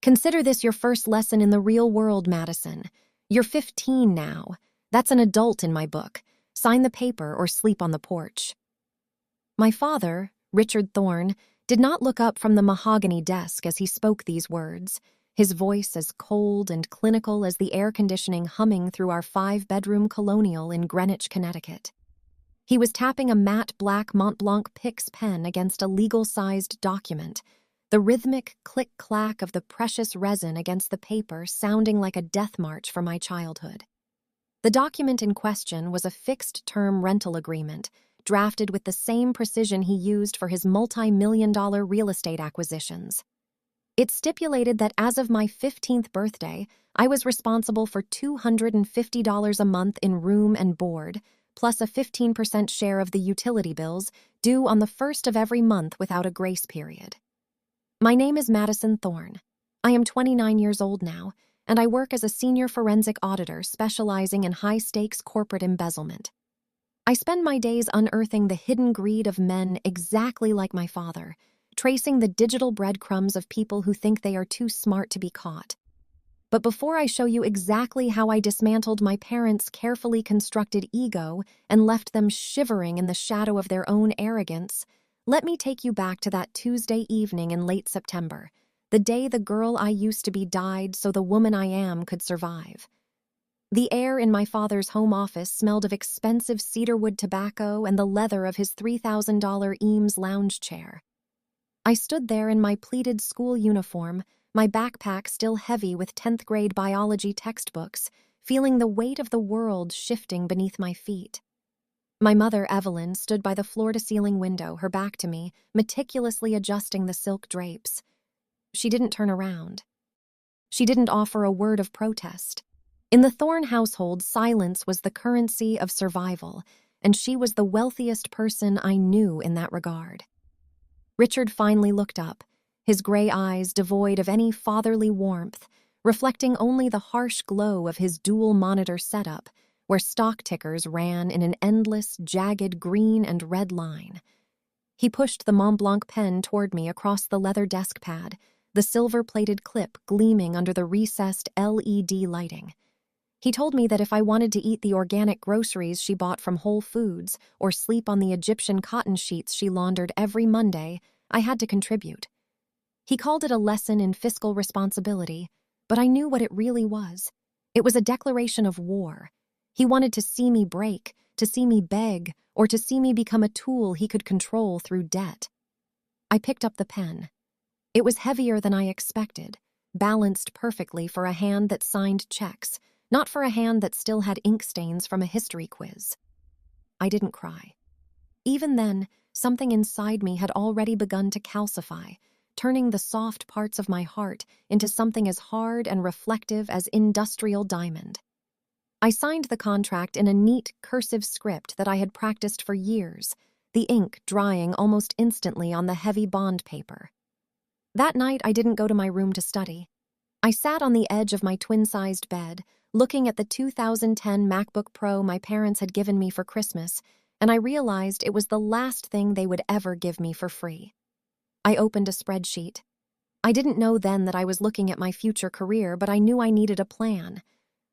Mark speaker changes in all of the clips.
Speaker 1: Consider this your first lesson in the real world, Madison. You're 15 now. That's an adult in my book. Sign the paper or sleep on the porch." My father, Richard Thorne, did not look up from the mahogany desk as he spoke these words, his voice as cold and clinical as the air conditioning humming through our 5-bedroom colonial in Greenwich, Connecticut. He was tapping a matte black Montblanc Pix pen against a legal-sized document, the rhythmic click-clack of the precious resin against the paper sounding like a death march for my childhood. The document in question was a fixed-term rental agreement, drafted with the same precision he used for his multi-million-dollar real estate acquisitions. It stipulated that as of my 15th birthday, I was responsible for $250 a month in room and board, plus a 15% share of the utility bills, due on the first of every month without a grace period. My name is Madison Thorne. I am 29 years old now, and I work as a senior forensic auditor specializing in high-stakes corporate embezzlement. I spend my days unearthing the hidden greed of men exactly like my father, tracing the digital breadcrumbs of people who think they are too smart to be caught. But before I show you exactly how I dismantled my parents' carefully constructed ego and left them shivering in the shadow of their own arrogance, let me take you back to that Tuesday evening in late September, the day the girl I used to be died so the woman I am could survive. The air in my father's home office smelled of expensive cedarwood tobacco and the leather of his $3,000 Eames lounge chair. I stood there in my pleated school uniform, my backpack still heavy with 10th grade biology textbooks, feeling the weight of the world shifting beneath my feet. My mother, Evelyn, stood by the floor-to-ceiling window, her back to me, meticulously adjusting the silk drapes. She didn't turn around. She didn't offer a word of protest. In the Thorne household, silence was the currency of survival, and she was the wealthiest person I knew in that regard. Richard finally looked up, his gray eyes devoid of any fatherly warmth, reflecting only the harsh glow of his dual-monitor setup, where stock tickers ran in an endless, jagged green and red line. He pushed the Montblanc pen toward me across the leather desk pad, the silver-plated clip gleaming under the recessed LED lighting. He told me that if I wanted to eat the organic groceries she bought from Whole Foods or sleep on the Egyptian cotton sheets she laundered every Monday, I had to contribute. He called it a lesson in fiscal responsibility, but I knew what it really was. It was a declaration of war. He wanted to see me break, to see me beg, or to see me become a tool he could control through debt. I picked up the pen. It was heavier than I expected, balanced perfectly for a hand that signed checks, not for a hand that still had ink stains from a history quiz. I didn't cry. Even then, something inside me had already begun to calcify, turning the soft parts of my heart into something as hard and reflective as industrial diamond. I signed the contract in a neat, cursive script that I had practiced for years, the ink drying almost instantly on the heavy bond paper. That night, I didn't go to my room to study. I sat on the edge of my twin-sized bed, looking at the 2010 MacBook Pro my parents had given me for Christmas, and I realized it was the last thing they would ever give me for free. I opened a spreadsheet. I didn't know then that I was looking at my future career, but I knew I needed a plan.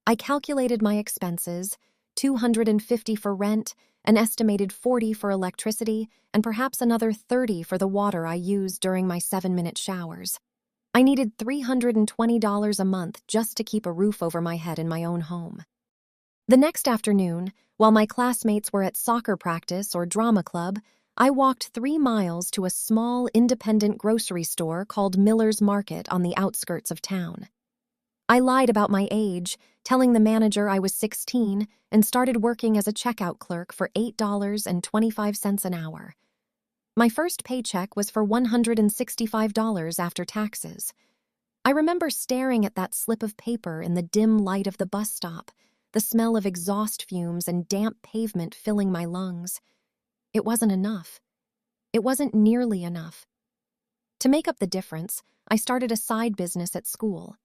Speaker 1: I calculated my expenses, $250 for rent, an estimated $40 for electricity, and perhaps another $30 for the water I used during my 7-minute showers. I needed $320 a month just to keep a roof over my head in my own home. The next afternoon, while my classmates were at soccer practice or drama club, I walked 3 miles to a small independent grocery store called Miller's Market on the outskirts of town. I lied about my age, telling the manager I was 16 and started working as a checkout clerk for $8.25 an hour. My first paycheck was for $165 after taxes. I remember staring at that slip of paper in the dim light of the bus stop, the smell of exhaust fumes and damp pavement filling my lungs. It wasn't enough. It wasn't nearly enough. To make up the difference, I started a side business at school.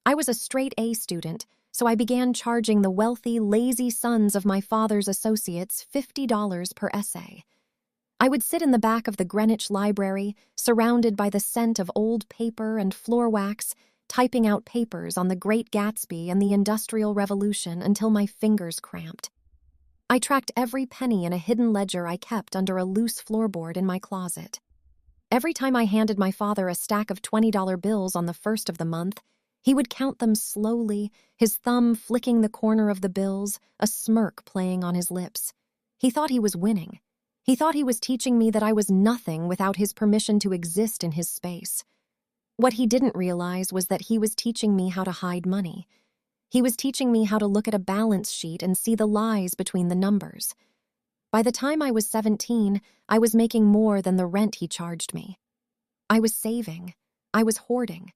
Speaker 1: I was a straight-A student, so I began charging the wealthy, lazy sons of my father's associates $50 per essay. I would sit in the back of the Greenwich Library, surrounded by the scent of old paper and floor wax, typing out papers on the Great Gatsby and the Industrial Revolution until my fingers cramped. I tracked every penny in a hidden ledger I kept under a loose floorboard in my closet. Every time I handed my father a stack of $20 bills on the first of the month, he would count them slowly, his thumb flicking the corner of the bills, a smirk playing on his lips. He thought he was winning. He thought he was teaching me that I was nothing without his permission to exist in his space. What he didn't realize was that he was teaching me how to hide money. He was teaching me how to look at a balance sheet and see the lies between the numbers. By the time I was 17, I was making more than the rent he charged me. I was saving. I was hoarding.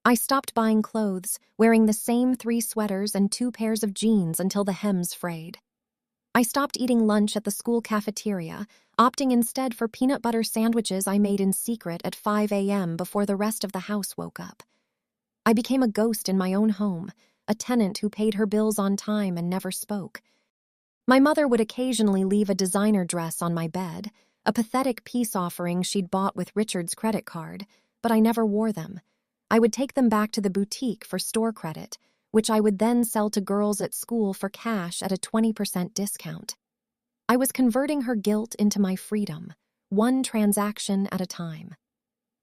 Speaker 1: I stopped buying clothes, wearing the same 3 sweaters and 2 pairs of jeans until the hems frayed. I stopped eating lunch at the school cafeteria, opting instead for peanut butter sandwiches I made in secret at 5 a.m. before the rest of the house woke up. I became a ghost in my own home, a tenant who paid her bills on time and never spoke. My mother would occasionally leave a designer dress on my bed, a pathetic peace offering she'd bought with Richard's credit card, but I never wore them. I would take them back to the boutique for store credit, which I would then sell to girls at school for cash at a 20% discount. I was converting her guilt into my freedom, one transaction at a time.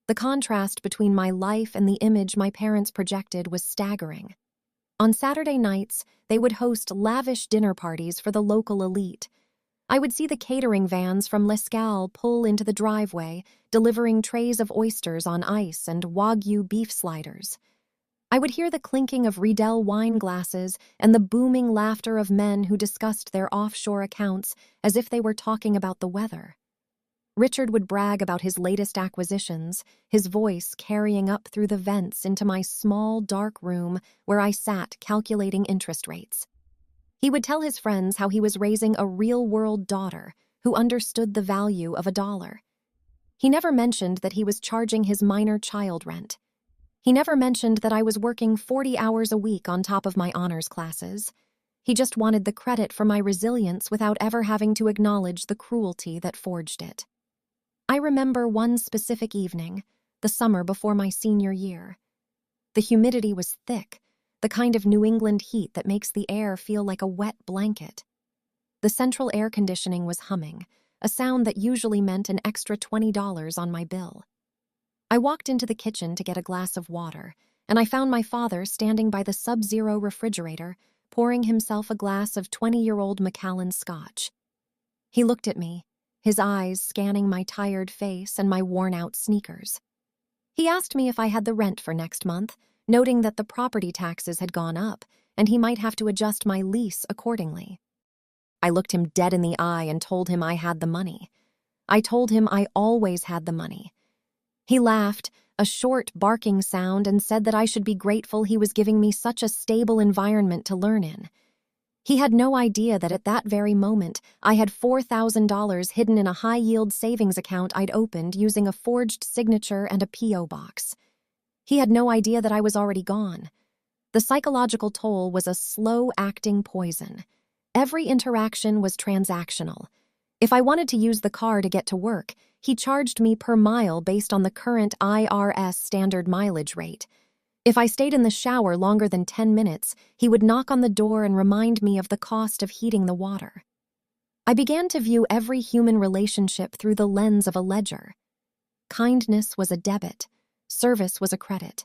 Speaker 1: The contrast between my life and the image my parents projected was staggering. On Saturday nights, they would host lavish dinner parties for the local elite. I would see the catering vans from Lescal pull into the driveway, delivering trays of oysters on ice and Wagyu beef sliders. I would hear the clinking of Riedel wine glasses and the booming laughter of men who discussed their offshore accounts as if they were talking about the weather. Richard would brag about his latest acquisitions, his voice carrying up through the vents into my small, dark room where I sat calculating interest rates. He would tell his friends how he was raising a real-world daughter who understood the value of $1. He never mentioned that he was charging his minor child rent. He never mentioned that I was working 40 hours a week on top of my honors classes. He just wanted the credit for my resilience without ever having to acknowledge the cruelty that forged it. I remember one specific evening, the summer before my senior year. The humidity was thick, the kind of New England heat that makes the air feel like a wet blanket. The central air conditioning was humming, a sound that usually meant an extra $20 on my bill. I walked into the kitchen to get a glass of water, and I found my father standing by the sub-zero refrigerator, pouring himself a glass of 20-year-old Macallan Scotch. He looked at me, his eyes scanning my tired face and my worn-out sneakers. He asked me if I had the rent for next month, noting that the property taxes had gone up, and he might have to adjust my lease accordingly. I looked him dead in the eye and told him I had the money. I told him I always had the money. He laughed, a short, barking sound, and said that I should be grateful he was giving me such a stable environment to learn in. He had no idea that at that very moment, I had $4,000 hidden in a high-yield savings account I'd opened using a forged signature and a P.O. box. He had no idea that I was already gone. The psychological toll was a slow-acting poison. Every interaction was transactional. If I wanted to use the car to get to work, he charged me per mile based on the current IRS standard mileage rate. If I stayed in the shower longer than 10 minutes, he would knock on the door and remind me of the cost of heating the water. I began to view every human relationship through the lens of a ledger. Kindness was a debit. Service was a credit.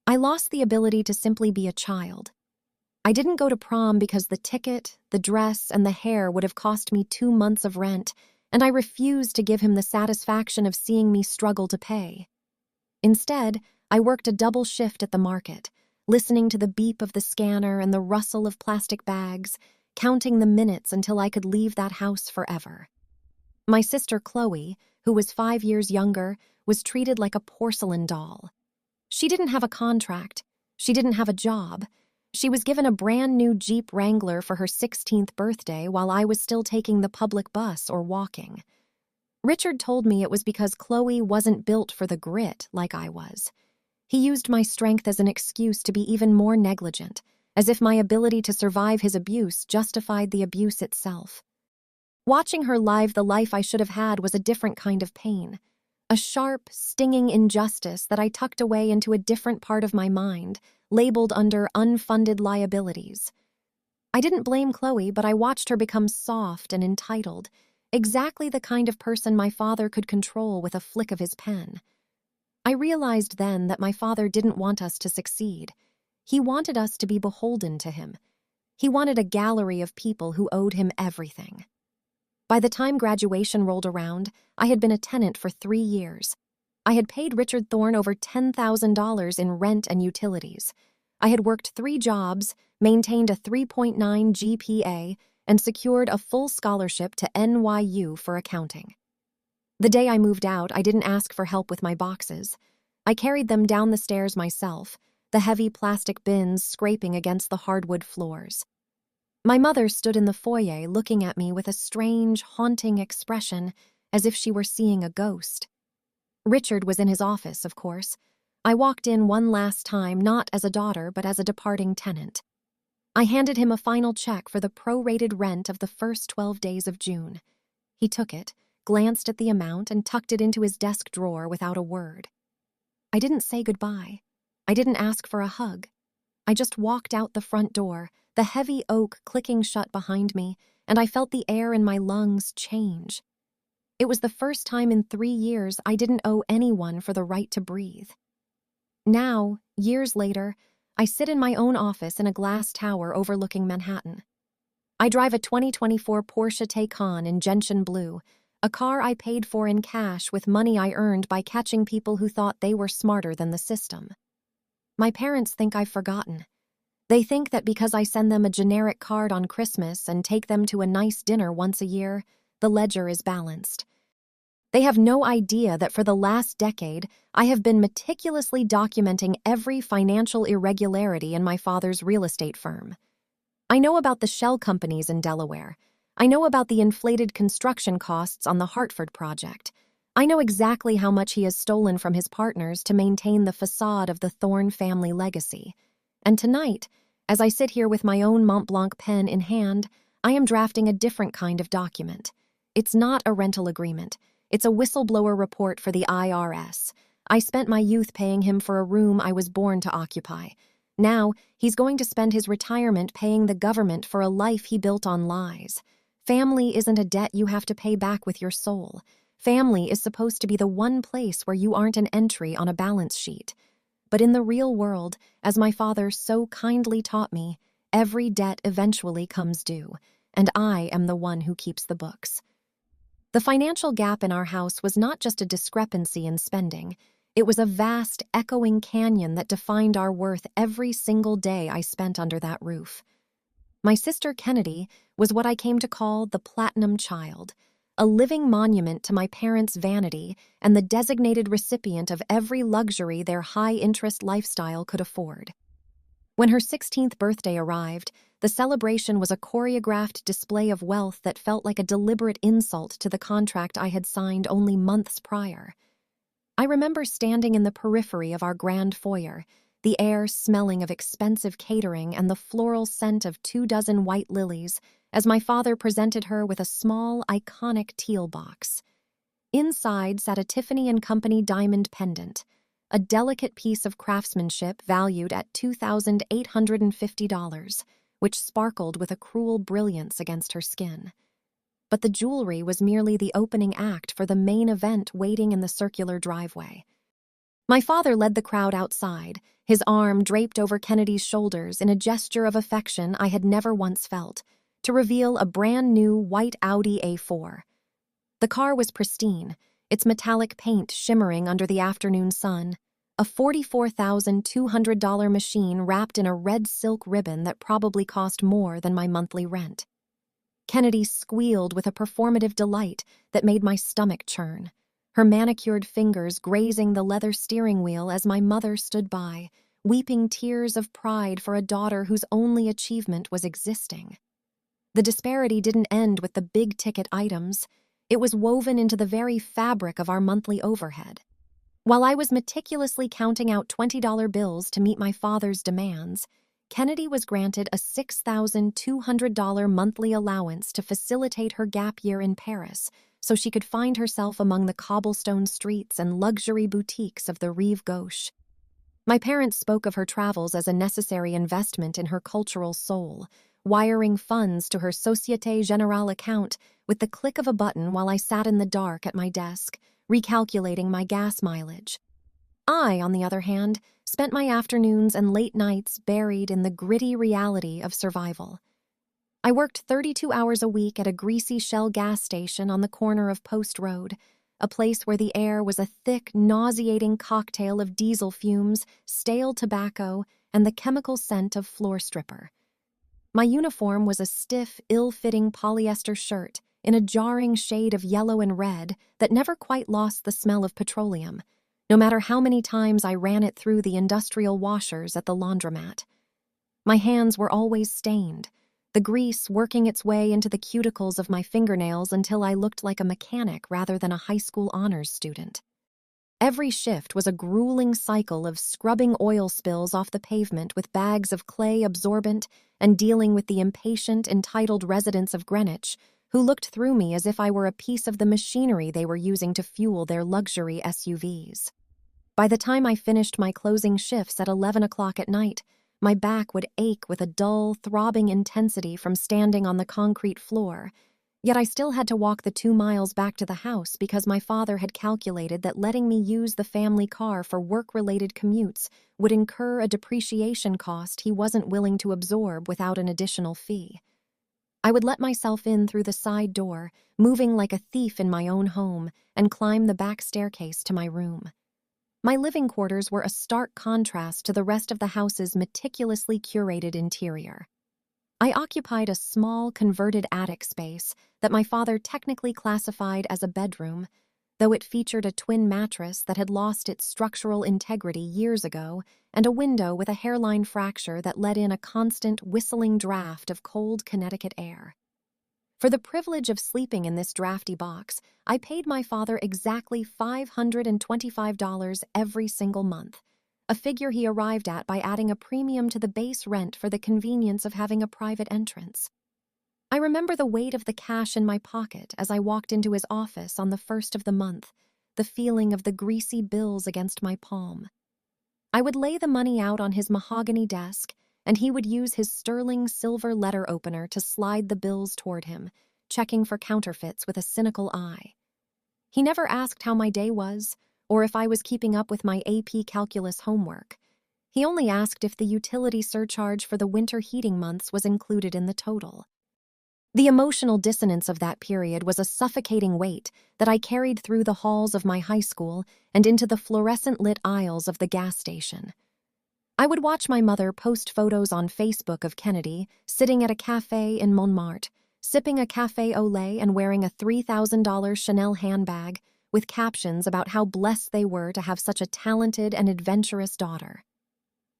Speaker 1: I lost the ability to simply be a child. I didn't go to prom because the ticket, the dress, and the hair would have cost me 2 months of rent, and I refused to give him the satisfaction of seeing me struggle to pay. Instead, I worked a double shift at the market, listening to the beep of the scanner and the rustle of plastic bags, counting the minutes until I could leave that house forever. My sister Chloe, who was 5 years younger, was treated like a porcelain doll. She didn't have a contract. She didn't have a job. She was given a brand new Jeep Wrangler for her 16th birthday while I was still taking the public bus or walking. Richard told me it was because Chloe wasn't built for the grit like I was. He used my strength as an excuse to be even more negligent, as if my ability to survive his abuse justified the abuse itself. Watching her live the life I should have had was a different kind of pain, a sharp, stinging injustice that I tucked away into a different part of my mind, labeled under unfunded liabilities. I didn't blame Chloe, but I watched her become soft and entitled, exactly the kind of person my father could control with a flick of his pen. I realized then that my father didn't want us to succeed. He wanted us to be beholden to him. He wanted a gallery of people who owed him everything. By the time graduation rolled around, I had been a tenant for 3 years. I had paid Richard Thorne over $10,000 in rent and utilities. I had worked 3 jobs, maintained a 3.9 GPA, and secured a full scholarship to NYU for accounting. The day I moved out, I didn't ask for help with my boxes. I carried them down the stairs myself, the heavy plastic bins scraping against the hardwood floors. My mother stood in the foyer looking at me with a strange, haunting expression, as if she were seeing a ghost. Richard was in his office, of course. I walked in one last time, not as a daughter, but as a departing tenant. I handed him a final check for the prorated rent of the first 12 days of June. He took it, glanced at the amount, and tucked it into his desk drawer without a word. I didn't say goodbye. I didn't ask for a hug. I just walked out the front door, the heavy oak clicking shut behind me, and I felt the air in my lungs change. It was the first time in 3 years I didn't owe anyone for the right to breathe. Now, years later, I sit in my own office in a glass tower overlooking Manhattan. I drive a 2024 Porsche Taycan in gentian blue, a car I paid for in cash with money I earned by catching people who thought they were smarter than the system. My parents think I've forgotten. They think that because I send them a generic card on Christmas and take them to a nice dinner once a year, the ledger is balanced. They have no idea that for the last decade, I have been meticulously documenting every financial irregularity in my father's real estate firm. I know about the shell companies in Delaware. I know about the inflated construction costs on the Hartford project. I know exactly how much he has stolen from his partners to maintain the facade of the Thorne family legacy. And tonight, as I sit here with my own Mont Blanc pen in hand, I am drafting a different kind of document. It's not a rental agreement. It's a whistleblower report for the IRS. I spent my youth paying him for a room I was born to occupy. Now, he's going to spend his retirement paying the government for a life he built on lies. Family isn't a debt you have to pay back with your soul. Family is supposed to be the one place where you aren't an entry on a balance sheet. But in the real world, as my father so kindly taught me, every debt eventually comes due, and I am the one who keeps the books. The financial gap in our house was not just a discrepancy in spending. It was a vast, echoing canyon that defined our worth every single day I spent under that roof. My sister Kennedy was what I came to call the platinum child, a living monument to my parents' vanity and the designated recipient of every luxury their high-interest lifestyle could afford. When her 16th birthday arrived, the celebration was a choreographed display of wealth that felt like a deliberate insult to the contract I had signed only months prior. I remember standing in the periphery of our grand foyer, the air smelling of expensive catering and the floral scent of 24 white lilies, as my father presented her with a small, iconic teal box. Inside sat a Tiffany & Company diamond pendant, a delicate piece of craftsmanship valued at $2,850, which sparkled with a cruel brilliance against her skin. But the jewelry was merely the opening act for the main event waiting in the circular driveway. My father led the crowd outside, his arm draped over Kennedy's shoulders in a gesture of affection I had never once felt, to reveal a brand-new white Audi A4. The car was pristine, its metallic paint shimmering under the afternoon sun, a $44,200 machine wrapped in a red silk ribbon that probably cost more than my monthly rent. Kennedy squealed with a performative delight that made my stomach churn, her manicured fingers grazing the leather steering wheel as my mother stood by, weeping tears of pride for a daughter whose only achievement was existing. The disparity didn't end with the big-ticket items. It was woven into the very fabric of our monthly overhead. While I was meticulously counting out $20 bills to meet my father's demands, Kennedy was granted a $6,200 monthly allowance to facilitate her gap year in Paris, so she could find herself among the cobblestone streets and luxury boutiques of the Rive Gauche. My parents spoke of her travels as a necessary investment in her cultural soul, wiring funds to her Société Générale account with the click of a button while I sat in the dark at my desk, recalculating my gas mileage. I, on the other hand, spent my afternoons and late nights buried in the gritty reality of survival. I worked 32 hours a week at a greasy Shell gas station on the corner of Post Road, a place where the air was a thick, nauseating cocktail of diesel fumes, stale tobacco, and the chemical scent of floor stripper. My uniform was a stiff, ill-fitting polyester shirt in a jarring shade of yellow and red that never quite lost the smell of petroleum, no matter how many times I ran it through the industrial washers at the laundromat. My hands were always stained, the grease working its way into the cuticles of my fingernails until I looked like a mechanic rather than a high school honors student. Every shift was a grueling cycle of scrubbing oil spills off the pavement with bags of clay absorbent and dealing with the impatient, entitled residents of Greenwich who looked through me as if I were a piece of the machinery they were using to fuel their luxury SUVs. By the time I finished my closing shifts at 11 o'clock at night, my back would ache with a dull, throbbing intensity from standing on the concrete floor, yet I still had to walk the 2 miles back to the house because my father had calculated that letting me use the family car for work-related commutes would incur a depreciation cost he wasn't willing to absorb without an additional fee. I would let myself in through the side door, moving like a thief in my own home, and climb the back staircase to my room. My living quarters were a stark contrast to the rest of the house's meticulously curated interior. I occupied a small, converted attic space that my father technically classified as a bedroom, though it featured a twin mattress that had lost its structural integrity years ago and a window with a hairline fracture that let in a constant, whistling draft of cold Connecticut air. For the privilege of sleeping in this drafty box, I paid my father exactly $525 every single month, a figure he arrived at by adding a premium to the base rent for the convenience of having a private entrance. I remember the weight of the cash in my pocket as I walked into his office on the first of the month, the feeling of the greasy bills against my palm. I would lay the money out on his mahogany desk, and he would use his sterling silver letter opener to slide the bills toward him, checking for counterfeits with a cynical eye. He never asked how my day was, or if I was keeping up with my AP Calculus homework. He only asked if the utility surcharge for the winter heating months was included in the total. The emotional dissonance of that period was a suffocating weight that I carried through the halls of my high school and into the fluorescent-lit aisles of the gas station. I would watch my mother post photos on Facebook of Kennedy sitting at a cafe in Montmartre, sipping a café au lait and wearing a $3,000 Chanel handbag with captions about how blessed they were to have such a talented and adventurous daughter.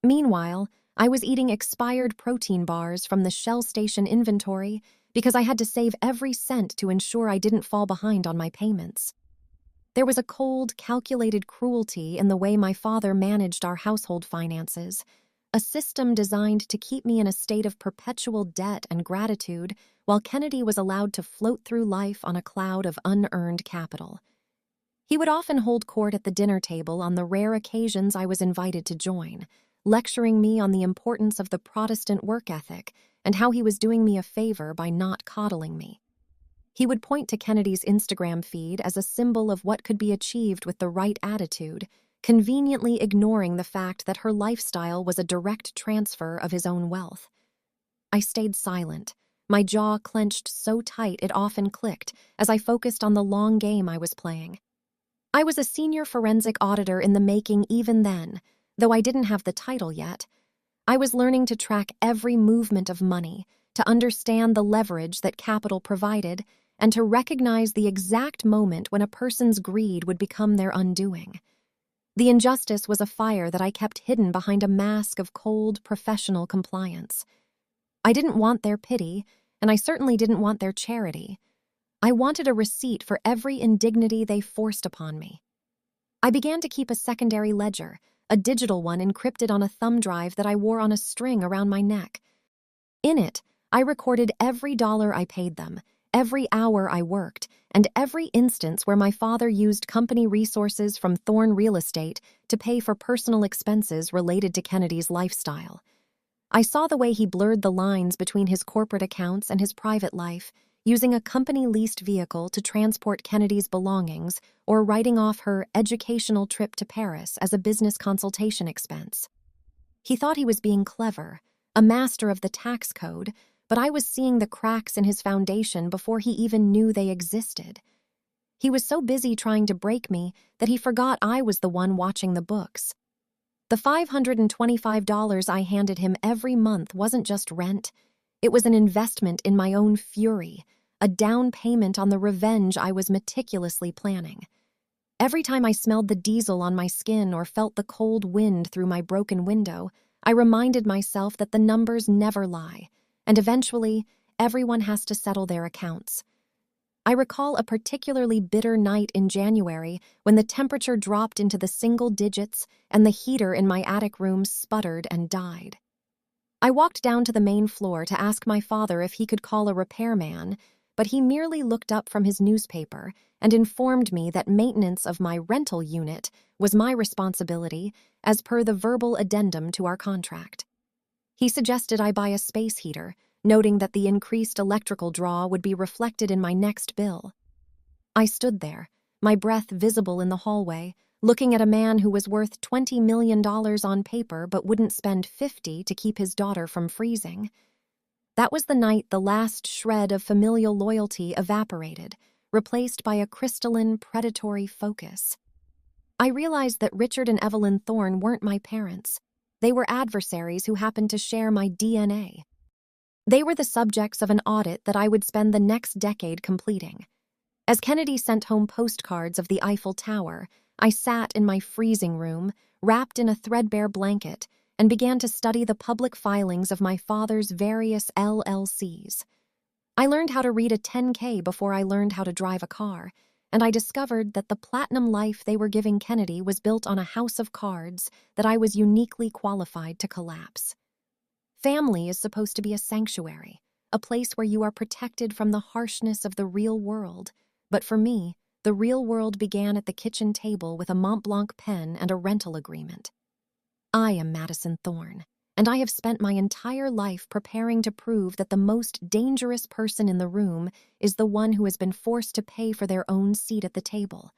Speaker 1: Meanwhile, I was eating expired protein bars from the Shell station inventory because I had to save every cent to ensure I didn't fall behind on my payments. There was a cold, calculated cruelty in the way my father managed our household finances, a system designed to keep me in a state of perpetual debt and gratitude while Kennedy was allowed to float through life on a cloud of unearned capital. He would often hold court at the dinner table on the rare occasions I was invited to join, lecturing me on the importance of the Protestant work ethic and how he was doing me a favor by not coddling me. He would point to Kennedy's Instagram feed as a symbol of what could be achieved with the right attitude, conveniently ignoring the fact that her lifestyle was a direct transfer of his own wealth. I stayed silent, my jaw clenched so tight it often clicked as I focused on the long game I was playing. I was a senior forensic auditor in the making even then, though I didn't have the title yet. I was learning to track every movement of money, to understand the leverage that capital provided, and to recognize the exact moment when a person's greed would become their undoing. The injustice was a fire that I kept hidden behind a mask of cold, professional compliance. I didn't want their pity, and I certainly didn't want their charity. I wanted a receipt for every indignity they forced upon me. I began to keep a secondary ledger, a digital one encrypted on a thumb drive that I wore on a string around my neck. In it, I recorded every dollar I paid them, every hour I worked, and every instance where my father used company resources from Thorne Real Estate to pay for personal expenses related to Kennedy's lifestyle. I saw the way he blurred the lines between his corporate accounts and his private life, using a company-leased vehicle to transport Kennedy's belongings or writing off her educational trip to Paris as a business consultation expense. He thought he was being clever, a master of the tax code, but I was seeing the cracks in his foundation before he even knew they existed. He was so busy trying to break me that he forgot I was the one watching the books. The $525 I handed him every month wasn't just rent. It was an investment in my own fury, a down payment on the revenge I was meticulously planning. Every time I smelled the diesel on my skin or felt the cold wind through my broken window, I reminded myself that the numbers never lie, and eventually, everyone has to settle their accounts. I recall a particularly bitter night in January when the temperature dropped into the single digits and the heater in my attic room sputtered and died. I walked down to the main floor to ask my father if he could call a repairman, but he merely looked up from his newspaper and informed me that maintenance of my rental unit was my responsibility as per the verbal addendum to our contract. He suggested I buy a space heater, noting that the increased electrical draw would be reflected in my next bill. I stood there, my breath visible in the hallway, looking at a man who was worth $20 million on paper but wouldn't spend $50 to keep his daughter from freezing. That was the night the last shred of familial loyalty evaporated, replaced by a crystalline, predatory focus. I realized that Richard and Evelyn Thorne weren't my parents. They were adversaries who happened to share my DNA. They were the subjects of an audit that I would spend the next decade completing. As Kennedy sent home postcards of the Eiffel Tower, I sat in my freezing room, wrapped in a threadbare blanket, and began to study the public filings of my father's various LLCs. I learned how to read a 10K before I learned how to drive a car, and I discovered that the platinum life they were giving Kennedy was built on a house of cards that I was uniquely qualified to collapse. Family is supposed to be a sanctuary, a place where you are protected from the harshness of the real world, but for me, the real world began at the kitchen table with a Mont Blanc pen and a rental agreement. I am Madison Thorne, and I have spent my entire life preparing to prove that the most dangerous person in the room is the one who has been forced to pay for their own seat at the table.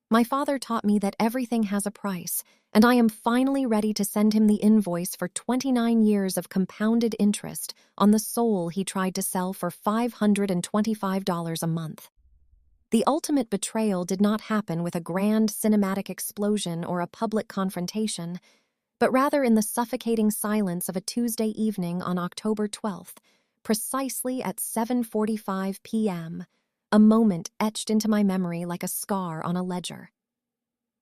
Speaker 1: My father taught me that everything has a price, and I am finally ready to send him the invoice for 29 years of compounded interest on the soul he tried to sell for $525 a month. The ultimate betrayal did not happen with a grand cinematic explosion or a public confrontation, but rather in the suffocating silence of a Tuesday evening on October 12th, precisely at 7:45 p.m., a moment etched into my memory like a scar on a ledger.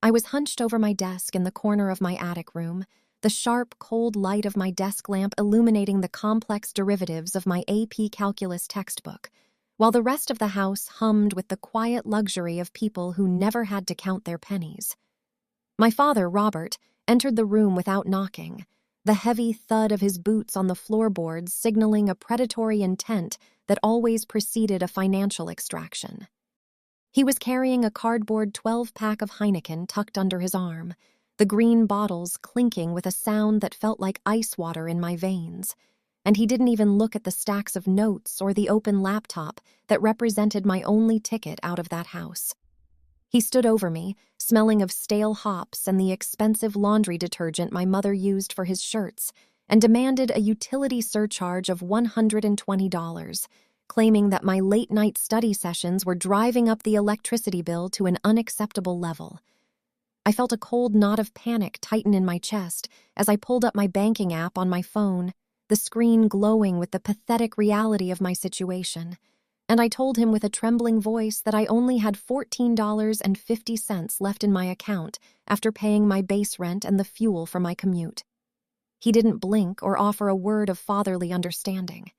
Speaker 1: I was hunched over my desk in the corner of my attic room, the sharp, cold light of my desk lamp illuminating the complex derivatives of my AP Calculus textbook, while the rest of the house hummed with the quiet luxury of people who never had to count their pennies. My father, Robert, entered the room without knocking, the heavy thud of his boots on the floorboards signaling a predatory intent that always preceded a financial extraction. He was carrying a cardboard 12-pack of Heineken tucked under his arm, the green bottles clinking with a sound that felt like ice water in my veins, and he didn't even look at the stacks of notes or the open laptop that represented my only ticket out of that house. He stood over me, smelling of stale hops and the expensive laundry detergent my mother used for his shirts, and demanded a utility surcharge of $120, claiming that my late-night study sessions were driving up the electricity bill to an unacceptable level. I felt a cold knot of panic tighten in my chest as I pulled up my banking app on my phone, the screen glowing with the pathetic reality of my situation, and I told him with a trembling voice that I only had $14.50 left in my account after paying my base rent and the fuel for my commute. He didn't blink or offer a word of fatherly understanding.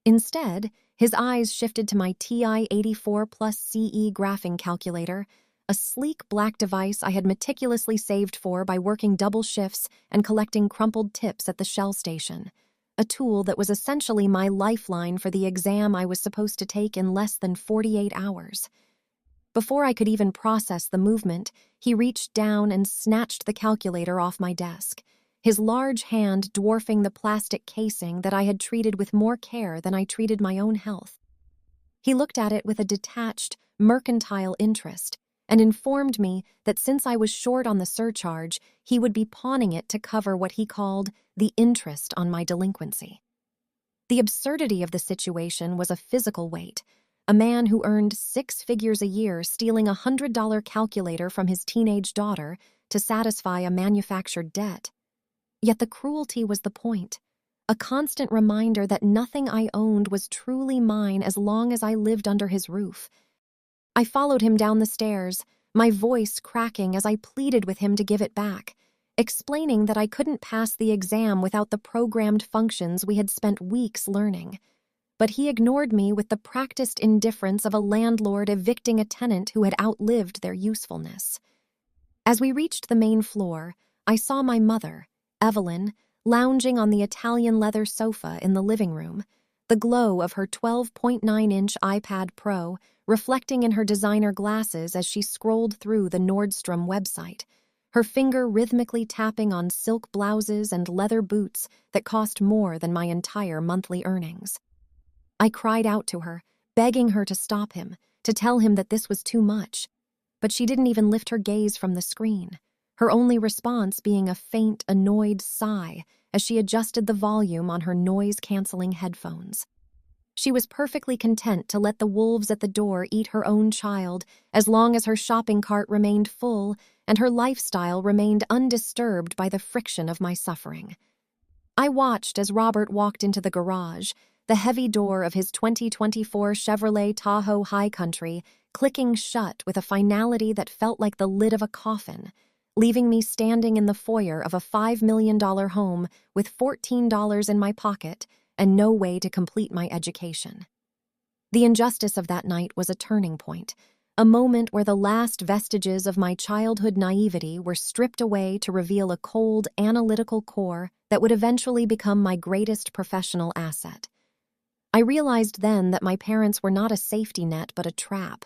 Speaker 1: Instead, his eyes shifted to my TI-84 plus CE graphing calculator, a sleek black device I had meticulously saved for by working double shifts and collecting crumpled tips at the Shell station, a tool that was essentially my lifeline for the exam I was supposed to take in less than 48 hours. Before I could even process the movement, he reached down and snatched the calculator off my desk, his large hand dwarfing the plastic casing that I had treated with more care than I treated my own health. He looked at it with a detached, mercantile interest and informed me that since I was short on the surcharge, he would be pawning it to cover what he called the interest on my delinquency. The absurdity of the situation was a physical weight. A man who earned 6 figures a year stealing a $100 calculator from his teenage daughter to satisfy a manufactured debt. Yet the cruelty was the point, a constant reminder that nothing I owned was truly mine as long as I lived under his roof. I followed him down the stairs, my voice cracking as I pleaded with him to give it back, explaining that I couldn't pass the exam without the programmed functions we had spent weeks learning. But he ignored me with the practiced indifference of a landlord evicting a tenant who had outlived their usefulness. As we reached the main floor, I saw my mother, Evelyn, lounging on the Italian leather sofa in the living room, the glow of her 12.9-inch iPad Pro reflecting in her designer glasses as she scrolled through the Nordstrom website, her finger rhythmically tapping on silk blouses and leather boots that cost more than my entire monthly earnings. I cried out to her, begging her to stop him, to tell him that this was too much. But she didn't even lift her gaze from the screen, her only response being a faint, annoyed sigh as she adjusted the volume on her noise-canceling headphones. She was perfectly content to let the wolves at the door eat her own child as long as her shopping cart remained full and her lifestyle remained undisturbed by the friction of my suffering. I watched as Robert walked into the garage, the heavy door of his 2024 Chevrolet Tahoe High Country clicking shut with a finality that felt like the lid of a coffin, leaving me standing in the foyer of a $5 million home with $14 in my pocket and no way to complete my education. The injustice of that night was a turning point, a moment where the last vestiges of my childhood naivety were stripped away to reveal a cold, analytical core that would eventually become my greatest professional asset. I realized then that my parents were not a safety net but a trap,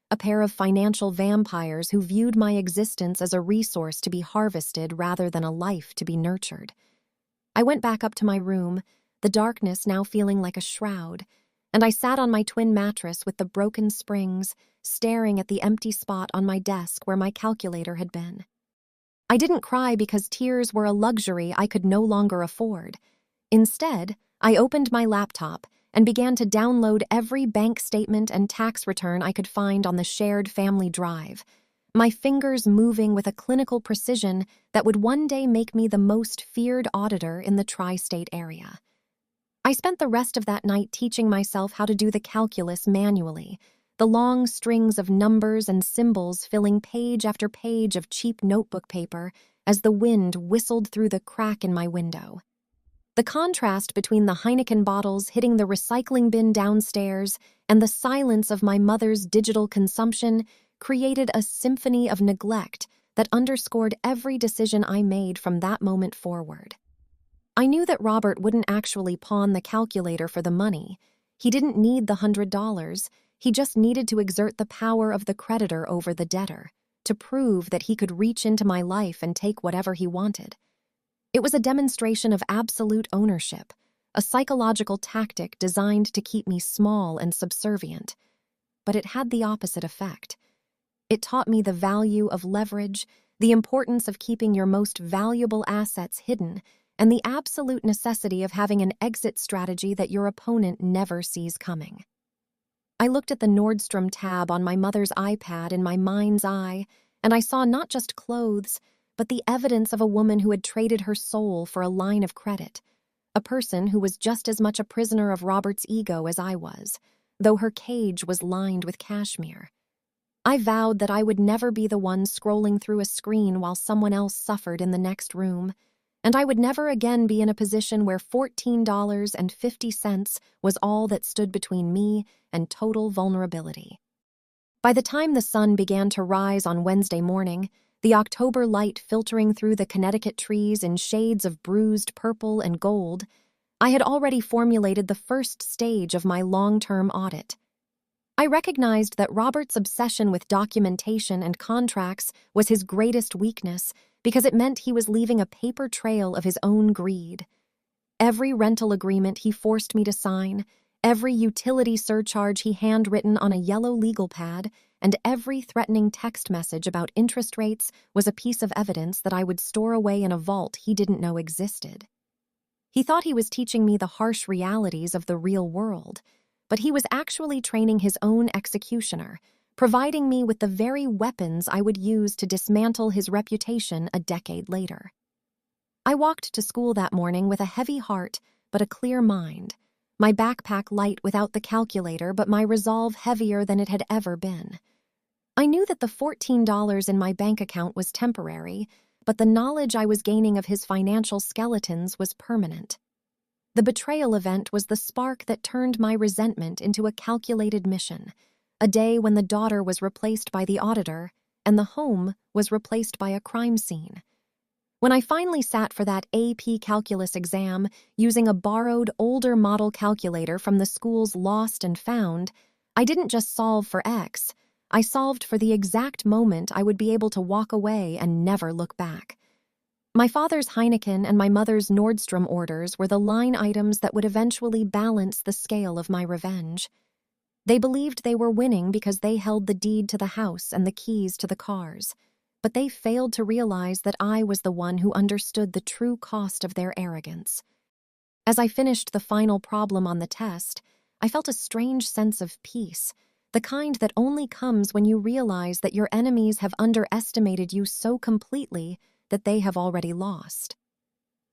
Speaker 1: a pair of financial vampires who viewed my existence as a resource to be harvested rather than a life to be nurtured. I went back up to my room, the darkness now feeling like a shroud, and I sat on my twin mattress with the broken springs, staring at the empty spot on my desk where my calculator had been. I didn't cry because tears were a luxury I could no longer afford. Instead, I opened my laptop and began to download every bank statement and tax return I could find on the shared family drive, my fingers moving with a clinical precision that would one day make me the most feared auditor in the tri-state area. I spent the rest of that night teaching myself how to do the calculus manually, the long strings of numbers and symbols filling page after page of cheap notebook paper as the wind whistled through the crack in my window. The contrast between the Heineken bottles hitting the recycling bin downstairs and the silence of my mother's digital consumption created a symphony of neglect that underscored every decision I made from that moment forward. I knew that Robert wouldn't actually pawn the calculator for the money. He didn't need the $100, he just needed to exert the power of the creditor over the debtor, to prove that he could reach into my life and take whatever he wanted. It was a demonstration of absolute ownership, a psychological tactic designed to keep me small and subservient. But it had the opposite effect. It taught me the value of leverage, the importance of keeping your most valuable assets hidden, and the absolute necessity of having an exit strategy that your opponent never sees coming. I looked at the Nordstrom tab on my mother's iPad in my mind's eye, and I saw not just clothes, but the evidence of a woman who had traded her soul for a line of credit, a person who was just as much a prisoner of Robert's ego as I was, though her cage was lined with cashmere. I vowed that I would never be the one scrolling through a screen while someone else suffered in the next room, and I would never again be in a position where $14.50 was all that stood between me and total vulnerability. By the time the sun began to rise on Wednesday morning, the October light filtering through the Connecticut trees in shades of bruised purple and gold, I had already formulated the first stage of my long-term audit. I recognized that Robert's obsession with documentation and contracts was his greatest weakness because it meant he was leaving a paper trail of his own greed. Every rental agreement he forced me to sign, every utility surcharge he handwritten on a yellow legal pad, and every threatening text message about interest rates was a piece of evidence that I would store away in a vault he didn't know existed. He thought he was teaching me the harsh realities of the real world, but he was actually training his own executioner, providing me with the very weapons I would use to dismantle his reputation a decade later. I walked to school that morning with a heavy heart but a clear mind, my backpack light without the calculator but my resolve heavier than it had ever been. I knew that the $14 in my bank account was temporary, but the knowledge I was gaining of his financial skeletons was permanent. The betrayal event was the spark that turned my resentment into a calculated mission, a day when the daughter was replaced by the auditor and the home was replaced by a crime scene. When I finally sat for that AP calculus exam using a borrowed older model calculator from the school's Lost and Found, I didn't just solve for X, I solved for the exact moment I would be able to walk away and never look back. My father's Heineken and my mother's Nordstrom orders were the line items that would eventually balance the scale of my revenge. They believed they were winning because they held the deed to the house and the keys to the cars, but they failed to realize that I was the one who understood the true cost of their arrogance. As I finished the final problem on the test, I felt a strange sense of peace, the kind that only comes when you realize that your enemies have underestimated you so completely that they have already lost.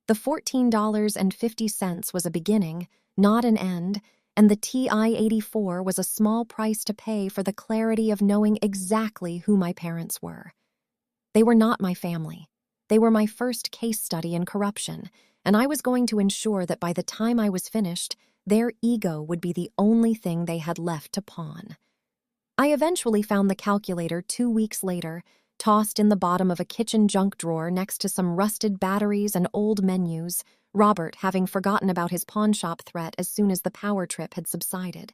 Speaker 1: The $14.50 was a beginning, not an end, and the TI-84 was a small price to pay for the clarity of knowing exactly who my parents were. They were not my family. They were my first case study in corruption, and I was going to ensure that by the time I was finished, their ego would be the only thing they had left to pawn. I eventually found the calculator 2 weeks later, tossed in the bottom of a kitchen junk drawer next to some rusted batteries and old menus, Robert having forgotten about his pawnshop threat as soon as the power trip had subsided.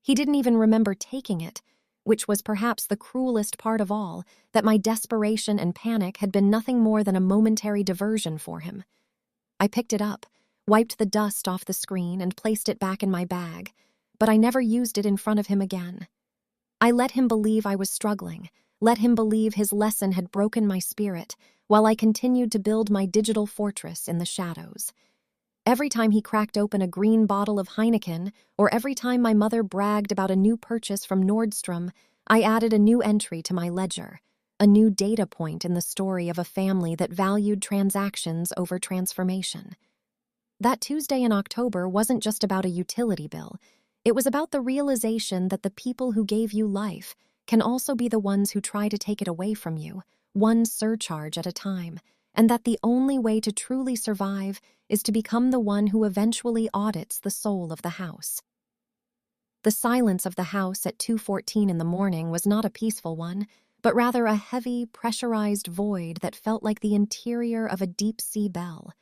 Speaker 1: He didn't even remember taking it, which was perhaps the cruelest part of all, that my desperation and panic had been nothing more than a momentary diversion for him. I picked it up, wiped the dust off the screen, and placed it back in my bag, but I never used it in front of him again. I let him believe I was struggling, let him believe his lesson had broken my spirit, while I continued to build my digital fortress in the shadows. Every time he cracked open a green bottle of Heineken, or every time my mother bragged about a new purchase from Nordstrom, I added a new entry to my ledger, a new data point in the story of a family that valued transactions over transformation. That Tuesday in October wasn't just about a utility bill. It was about the realization that the people who gave you life can also be the ones who try to take it away from you, one surcharge at a time, and that the only way to truly survive is to become the one who eventually audits the soul of the house. The silence of the house at 2:14 in the morning was not a peaceful one, but rather a heavy, pressurized void that felt like the interior of a deep-sea bell.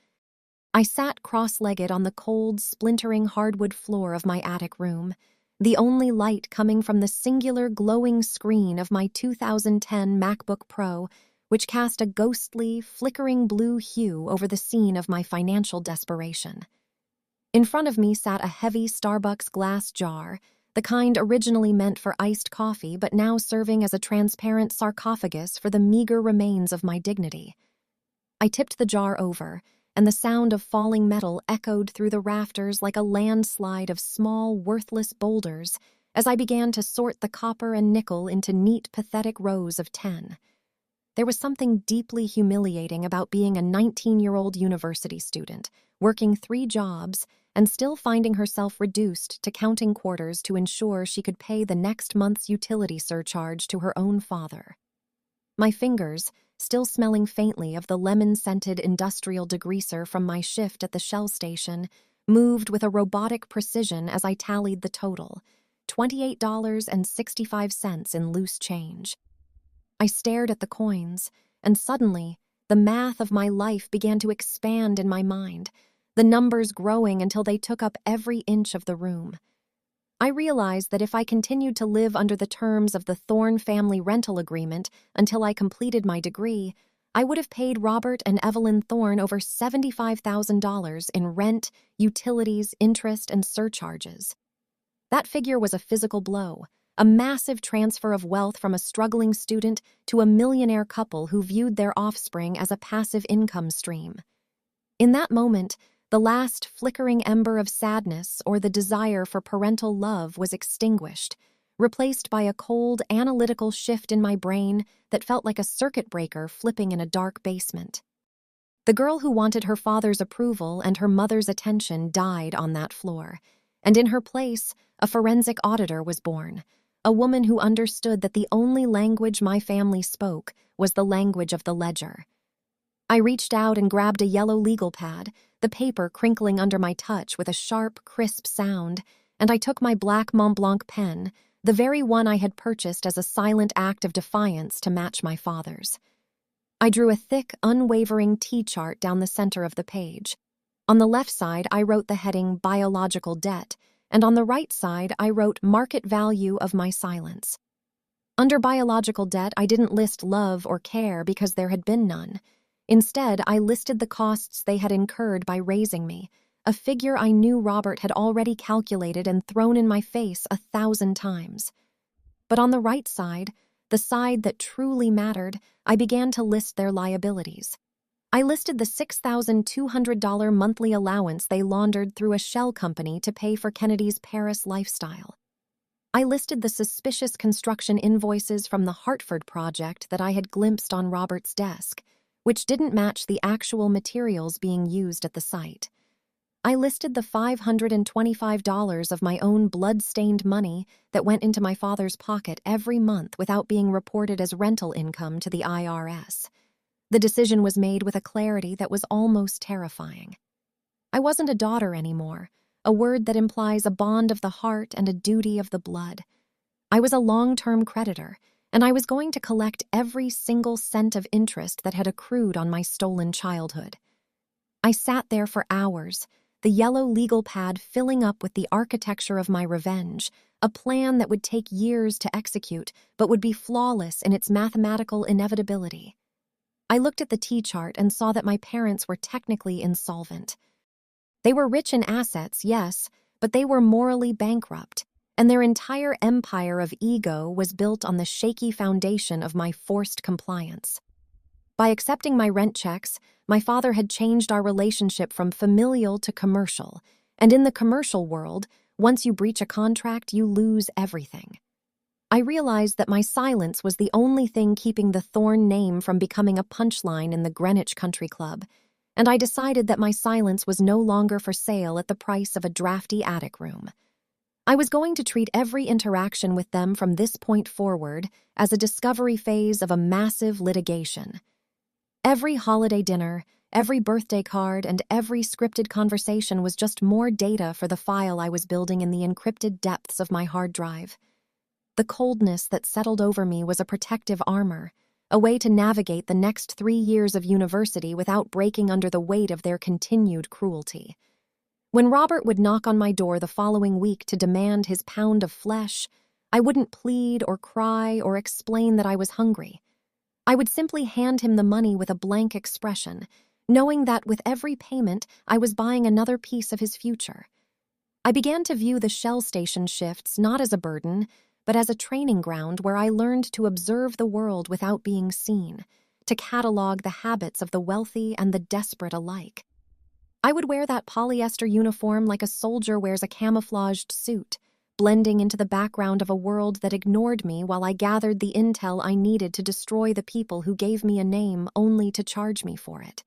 Speaker 1: I sat cross-legged on the cold, splintering hardwood floor of my attic room, the only light coming from the singular glowing screen of my 2010 MacBook Pro, which cast a ghostly, flickering blue hue over the scene of my financial desperation. In front of me sat a heavy Starbucks glass jar, the kind originally meant for iced coffee but now serving as a transparent sarcophagus for the meager remains of my dignity. I tipped the jar over, and the sound of falling metal echoed through the rafters like a landslide of small, worthless boulders as I began to sort the copper and nickel into neat, pathetic rows of 10. There was something deeply humiliating about being a 19-year-old university student, working 3 jobs, and still finding herself reduced to counting quarters to ensure she could pay the next month's utility surcharge to her own father. My fingers, still smelling faintly of the lemon-scented industrial degreaser from my shift at the Shell station, moved with a robotic precision as I tallied the total, $28.65 in loose change. I stared at the coins, and suddenly, the math of my life began to expand in my mind, the numbers growing until they took up every inch of the room. I realized that if I continued to live under the terms of the Thorne family rental agreement until I completed my degree, I would have paid Robert and Evelyn Thorne over $75,000 in rent, utilities, interest, and surcharges. That figure was a physical blow, a massive transfer of wealth from a struggling student to a millionaire couple who viewed their offspring as a passive income stream. In that moment, the last flickering ember of sadness or the desire for parental love was extinguished, replaced by a cold, analytical shift in my brain that felt like a circuit breaker flipping in a dark basement. The girl who wanted her father's approval and her mother's attention died on that floor, and in her place, a forensic auditor was born, a woman who understood that the only language my family spoke was the language of the ledger. I reached out and grabbed a yellow legal pad, the paper crinkling under my touch with a sharp, crisp sound, and I took my black Montblanc pen, the very one I had purchased as a silent act of defiance to match my father's. I drew a thick, unwavering T-chart down the center of the page. On the left side, I wrote the heading Biological Debt, and on the right side, I wrote Market Value of My Silence. Under biological debt, I didn't list love or care because there had been none. Instead, I listed the costs they had incurred by raising me, a figure I knew Robert had already calculated and thrown in my face 1,000 times. But on the right side, the side that truly mattered, I began to list their liabilities. I listed the $6,200 monthly allowance they laundered through a shell company to pay for Kennedy's Paris lifestyle. I listed the suspicious construction invoices from the Hartford project that I had glimpsed on Robert's desk, which didn't match the actual materials being used at the site. I listed the $525 of my own blood-stained money that went into my father's pocket every month without being reported as rental income to the IRS. The decision was made with a clarity that was almost terrifying. I wasn't a daughter anymore, a word that implies a bond of the heart and a duty of the blood. I was a long-term creditor, and I was going to collect every single cent of interest that had accrued on my stolen childhood. I sat there for hours, the yellow legal pad filling up with the architecture of my revenge, a plan that would take years to execute but would be flawless in its mathematical inevitability. I looked at the T-chart and saw that my parents were technically insolvent. They were rich in assets, yes, but they were morally bankrupt, and their entire empire of ego was built on the shaky foundation of my forced compliance. By accepting my rent checks, my father had changed our relationship from familial to commercial, and in the commercial world, once you breach a contract, you lose everything. I realized that my silence was the only thing keeping the Thorne name from becoming a punchline in the Greenwich Country Club, and I decided that my silence was no longer for sale at the price of a drafty attic room. I was going to treat every interaction with them from this point forward as a discovery phase of a massive litigation. Every holiday dinner, every birthday card, and every scripted conversation was just more data for the file I was building in the encrypted depths of my hard drive. The coldness that settled over me was a protective armor, a way to navigate the next 3 years of university without breaking under the weight of their continued cruelty. When Robert would knock on my door the following week to demand his pound of flesh, I wouldn't plead or cry or explain that I was hungry. I would simply hand him the money with a blank expression, knowing that with every payment I was buying another piece of his future. I began to view the Shell station shifts not as a burden, but as a training ground where I learned to observe the world without being seen, to catalog the habits of the wealthy and the desperate alike. I would wear that polyester uniform like a soldier wears a camouflaged suit, blending into the background of a world that ignored me while I gathered the intel I needed to destroy the people who gave me a name only to charge me for it.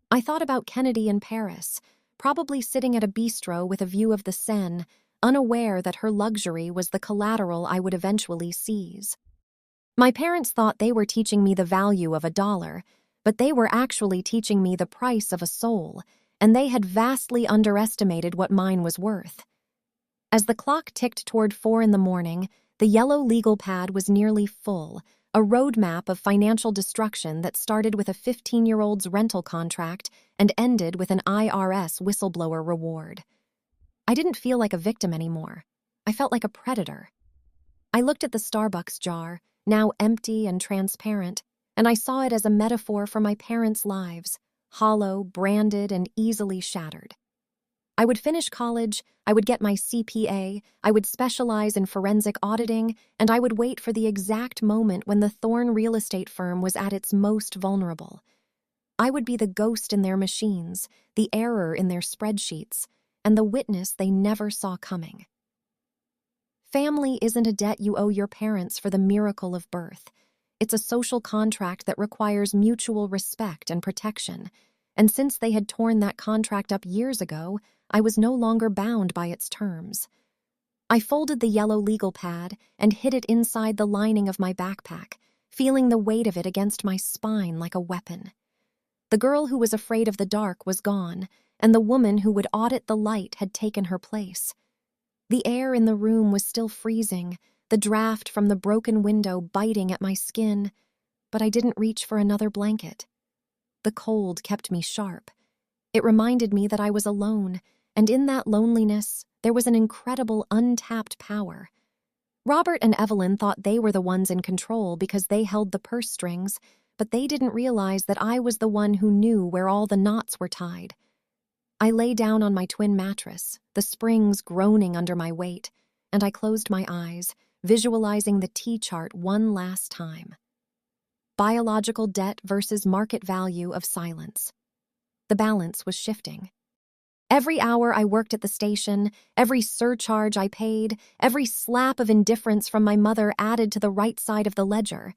Speaker 1: I thought about Kennedy in Paris, probably sitting at a bistro with a view of the Seine, unaware that her luxury was the collateral I would eventually seize. My parents thought they were teaching me the value of $1, but they were actually teaching me the price of a soul, and they had vastly underestimated what mine was worth. As the clock ticked toward 4 a.m, the yellow legal pad was nearly full, a roadmap of financial destruction that started with a 15-year-old's rental contract and ended with an IRS whistleblower reward. I didn't feel like a victim anymore. I felt like a predator. I looked at the Starbucks jar, now empty and transparent, and I saw it as a metaphor for my parents' lives, hollow, branded, and easily shattered. I would finish college, I would get my CPA, I would specialize in forensic auditing, and I would wait for the exact moment when the Thorn real estate firm was at its most vulnerable. I would be the ghost in their machines, the error in their spreadsheets, and the witness they never saw coming. Family isn't a debt you owe your parents for the miracle of birth. It's a social contract that requires mutual respect and protection, and since they had torn that contract up years ago, I was no longer bound by its terms. I folded the yellow legal pad and hid it inside the lining of my backpack, feeling the weight of it against my spine like a weapon. The girl who was afraid of the dark was gone, and the woman who would audit the light had taken her place. The air in the room was still freezing, the draft from the broken window biting at my skin, but I didn't reach for another blanket. The cold kept me sharp. It reminded me that I was alone, and in that loneliness, there was an incredible untapped power. Robert and Evelyn thought they were the ones in control because they held the purse strings, but they didn't realize that I was the one who knew where all the knots were tied. I lay down on my twin mattress, the springs groaning under my weight, and I closed my eyes, visualizing the T-chart one last time. Biological debt versus market value of silence. The balance was shifting. Every hour I worked at the station, every surcharge I paid, every slap of indifference from my mother added to the right side of the ledger.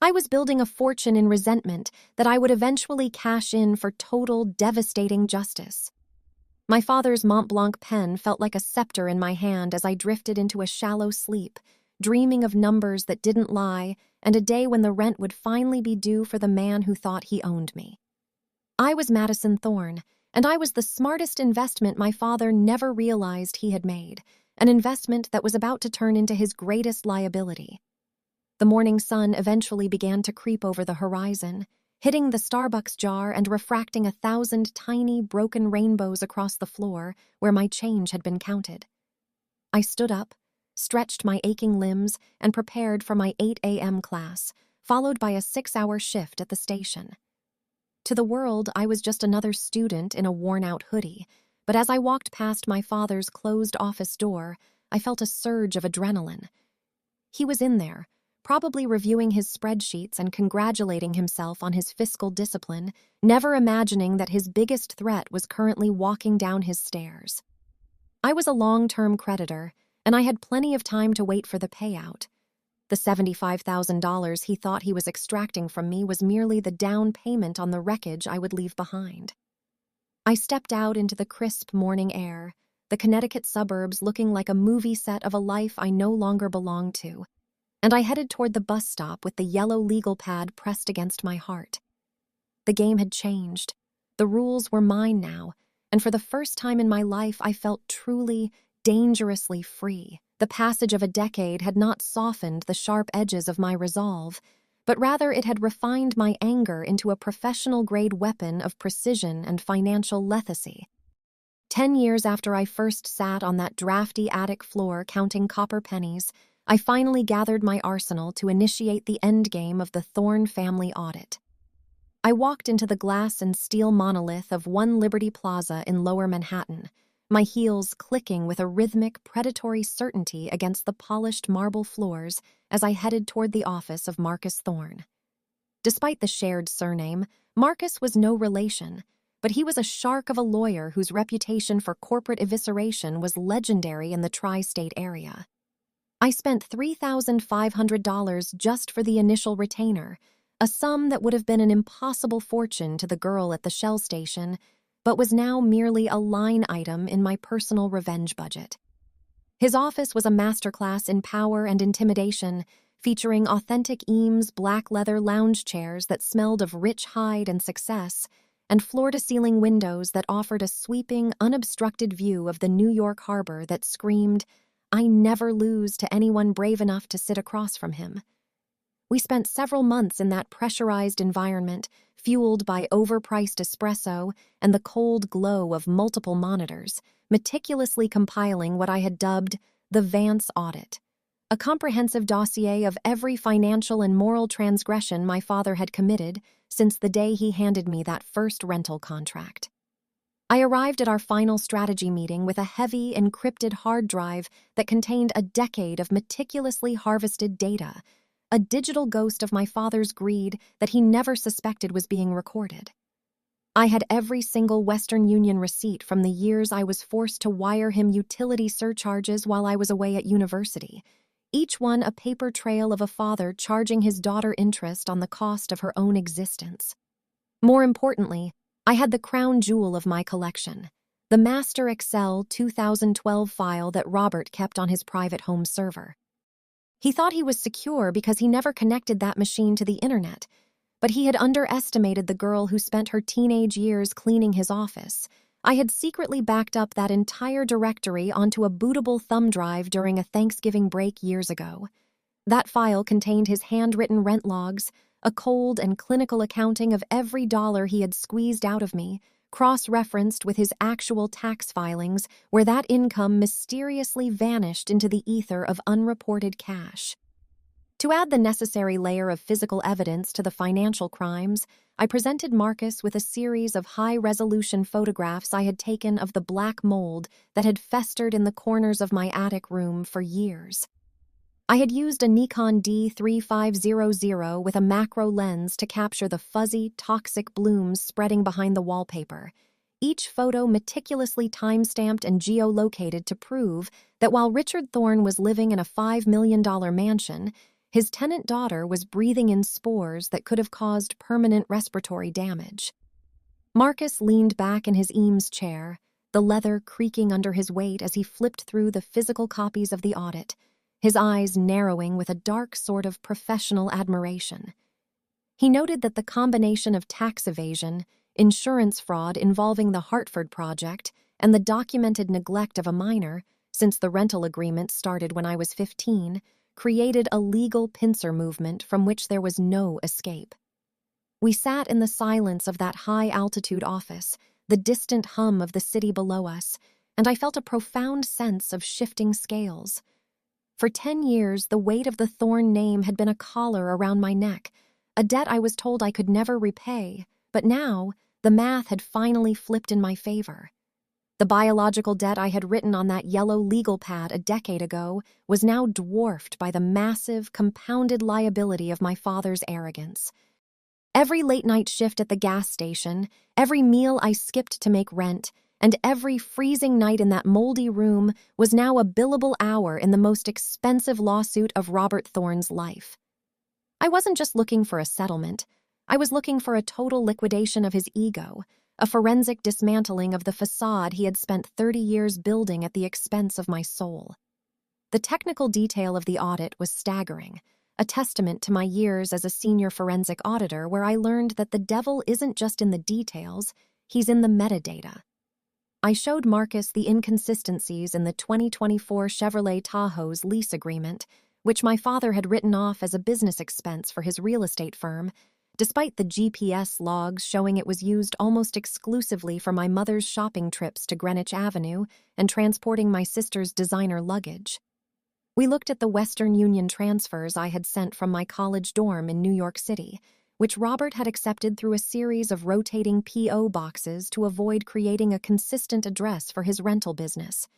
Speaker 1: I was building a fortune in resentment that I would eventually cash in for total, devastating justice. My father's Mont Blanc pen felt like a scepter in my hand as I drifted into a shallow sleep, dreaming of numbers that didn't lie and a day when the rent would finally be due for the man who thought he owned me. I was Madison Thorn, and I was the smartest investment my father never realized he had made, an investment that was about to turn into his greatest liability. The morning sun eventually began to creep over the horizon, hitting the Starbucks jar and refracting 1,000 tiny, broken rainbows across the floor where my change had been counted. I stood up, stretched my aching limbs, and prepared for my 8 a.m. class, followed by a 6-hour shift at the station. To the world, I was just another student in a worn-out hoodie, but as I walked past my father's closed office door, I felt a surge of adrenaline. He was in there, probably reviewing his spreadsheets and congratulating himself on his fiscal discipline, never imagining that his biggest threat was currently walking down his stairs. I was a long-term creditor, and I had plenty of time to wait for the payout. The $75,000 he thought he was extracting from me was merely the down payment on the wreckage I would leave behind. I stepped out into the crisp morning air, the Connecticut suburbs looking like a movie set of a life I no longer belonged to, and I headed toward the bus stop with the yellow legal pad pressed against my heart. The game had changed. The rules were mine now, and for the first time in my life I felt truly, dangerously free. The passage of a decade had not softened the sharp edges of my resolve, but rather it had refined my anger into a professional-grade weapon of precision and financial lethalcy. 10 years after I first sat on that drafty attic floor counting copper pennies, I finally gathered my arsenal to initiate the endgame of the Thorn family audit. I walked into the glass and steel monolith of One Liberty Plaza in Lower Manhattan, my heels clicking with a rhythmic, predatory certainty against the polished marble floors as I headed toward the office of Marcus Thorn. Despite the shared surname, Marcus was no relation, but he was a shark of a lawyer whose reputation for corporate evisceration was legendary in the tri-state area. I spent $3,500 just for the initial retainer, a sum that would have been an impossible fortune to the girl at the Shell station, but was now merely a line item in my personal revenge budget. His office was a masterclass in power and intimidation, featuring authentic Eames black leather lounge chairs that smelled of rich hide and success, and floor-to-ceiling windows that offered a sweeping, unobstructed view of the New York harbor that screamed, "I never lose to anyone brave enough to sit across from him." We spent several months in that pressurized environment, fueled by overpriced espresso and the cold glow of multiple monitors, meticulously compiling what I had dubbed the Vance audit, a comprehensive dossier of every financial and moral transgression my father had committed since the day he handed me that first rental contract. I arrived at our final strategy meeting with a heavy, encrypted hard drive that contained a decade of meticulously harvested data, a digital ghost of my father's greed that he never suspected was being recorded. I had every single Western Union receipt from the years I was forced to wire him utility surcharges while I was away at university, each one a paper trail of a father charging his daughter interest on the cost of her own existence. More importantly, I had the crown jewel of my collection, the master Excel 2012 file that Robert kept on his private home server. He thought he was secure because he never connected that machine to the internet, but he had underestimated the girl who spent her teenage years cleaning his office. I had secretly backed up that entire directory onto a bootable thumb drive during a Thanksgiving break years ago. That file contained his handwritten rent logs, a cold and clinical accounting of every dollar he had squeezed out of me, cross-referenced with his actual tax filings where that income mysteriously vanished into the ether of unreported cash. To add the necessary layer of physical evidence to the financial crimes, I presented Marcus with a series of high-resolution photographs I had taken of the black mold that had festered in the corners of my attic room for years. I had used a Nikon D3500 with a macro lens to capture the fuzzy, toxic blooms spreading behind the wallpaper, each photo meticulously time-stamped and geolocated to prove that while Richard Thorne was living in a $5 million mansion, his tenant daughter was breathing in spores that could have caused permanent respiratory damage. Marcus leaned back in his Eames chair, the leather creaking under his weight as he flipped through the physical copies of the audit, his eyes narrowing with a dark sort of professional admiration. He noted that the combination of tax evasion, insurance fraud involving the Hartford project, and the documented neglect of a minor, since the rental agreement started when I was 15, created a legal pincer movement from which there was no escape. We sat in the silence of that high-altitude office, the distant hum of the city below us, and I felt a profound sense of shifting scales. For 10 years, the weight of the Thorne name had been a collar around my neck, a debt I was told I could never repay, but now the math had finally flipped in my favor. The biological debt I had written on that yellow legal pad a decade ago was now dwarfed by the massive, compounded liability of my father's arrogance. Every late-night shift at the gas station, every meal I skipped to make rent, and every freezing night in that moldy room was now a billable hour in the most expensive lawsuit of Robert Thorne's life. I wasn't just looking for a settlement. I was looking for a total liquidation of his ego, a forensic dismantling of the facade he had spent 30 years building at the expense of my soul. The technical detail of the audit was staggering, a testament to my years as a senior forensic auditor where I learned that the devil isn't just in the details, he's in the metadata. I showed Marcus the inconsistencies in the 2024 Chevrolet Tahoe's lease agreement, which my father had written off as a business expense for his real estate firm, despite the GPS logs showing it was used almost exclusively for my mother's shopping trips to Greenwich Avenue and transporting my sister's designer luggage. We looked at the Western Union transfers I had sent from my college dorm in New York City, which Robert had accepted through a series of rotating P.O. boxes to avoid creating a consistent address for his rental business.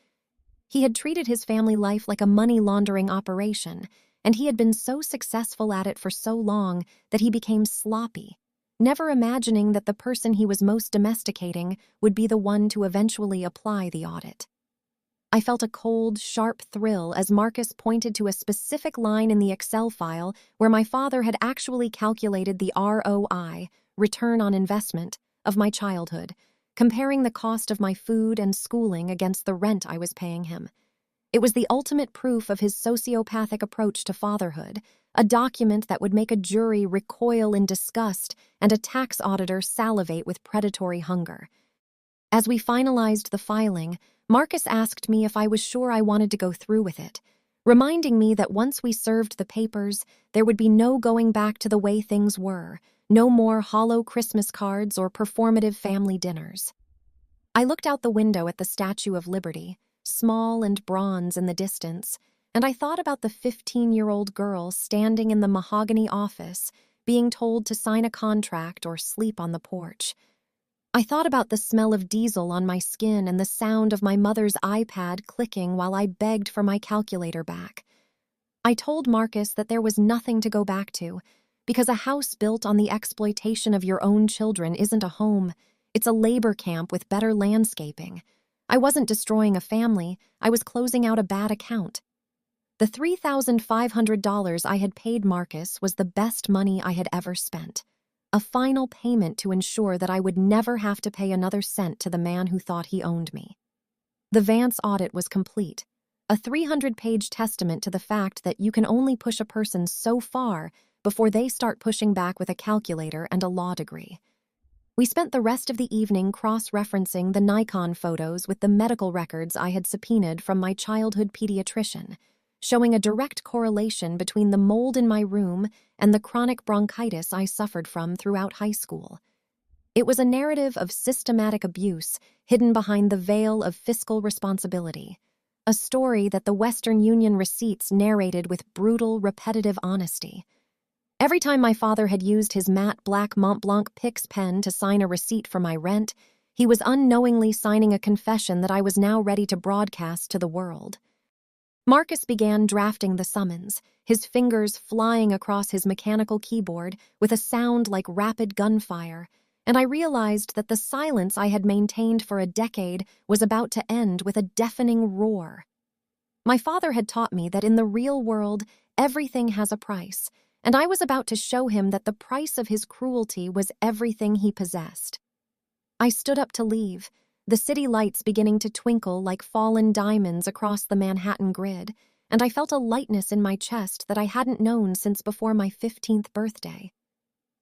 Speaker 1: He had treated his family life like a money laundering operation, and he had been so successful at it for so long that he became sloppy, never imagining that the person he was most domesticating would be the one to eventually apply the audit. I felt a cold, sharp thrill as Marcus pointed to a specific line in the Excel file where my father had actually calculated the ROI, return on investment, of my childhood, comparing the cost of my food and schooling against the rent I was paying him. It was the ultimate proof of his sociopathic approach to fatherhood, a document that would make a jury recoil in disgust and a tax auditor salivate with predatory hunger. As we finalized the filing, Marcus asked me if I was sure I wanted to go through with it, reminding me that once we served the papers, there would be no going back to the way things were, no more hollow Christmas cards or performative family dinners. I looked out the window at the Statue of Liberty, small and bronze in the distance, and I thought about the 15-year-old girl standing in the mahogany office, being told to sign a contract or sleep on the porch. I thought about the smell of diesel on my skin and the sound of my mother's iPad clicking while I begged for my calculator back. I told Marcus that there was nothing to go back to, because a house built on the exploitation of your own children isn't a home. It's a labor camp with better landscaping. I wasn't destroying a family, I was closing out a bad account. The $3,500 I had paid Marcus was the best money I had ever spent. A final payment to ensure that I would never have to pay another cent to the man who thought he owned me. The Vance audit was complete, a 300-page testament to the fact that you can only push a person so far before they start pushing back with a calculator and a law degree. We spent the rest of the evening cross-referencing the Nikon photos with the medical records I had subpoenaed from my childhood pediatrician, showing a direct correlation between the mold in my room and the chronic bronchitis I suffered from throughout high school. It was a narrative of systematic abuse hidden behind the veil of fiscal responsibility, a story that the Western Union receipts narrated with brutal, repetitive honesty. Every time my father had used his matte black Montblanc Pix pen to sign a receipt for my rent, he was unknowingly signing a confession that I was now ready to broadcast to the world. Marcus began drafting the summons, his fingers flying across his mechanical keyboard with a sound like rapid gunfire, and I realized that the silence I had maintained for a decade was about to end with a deafening roar. My father had taught me that in the real world, everything has a price, and I was about to show him that the price of his cruelty was everything he possessed. I stood up to leave, the city lights beginning to twinkle like fallen diamonds across the Manhattan grid, and I felt a lightness in my chest that I hadn't known since before my 15th birthday.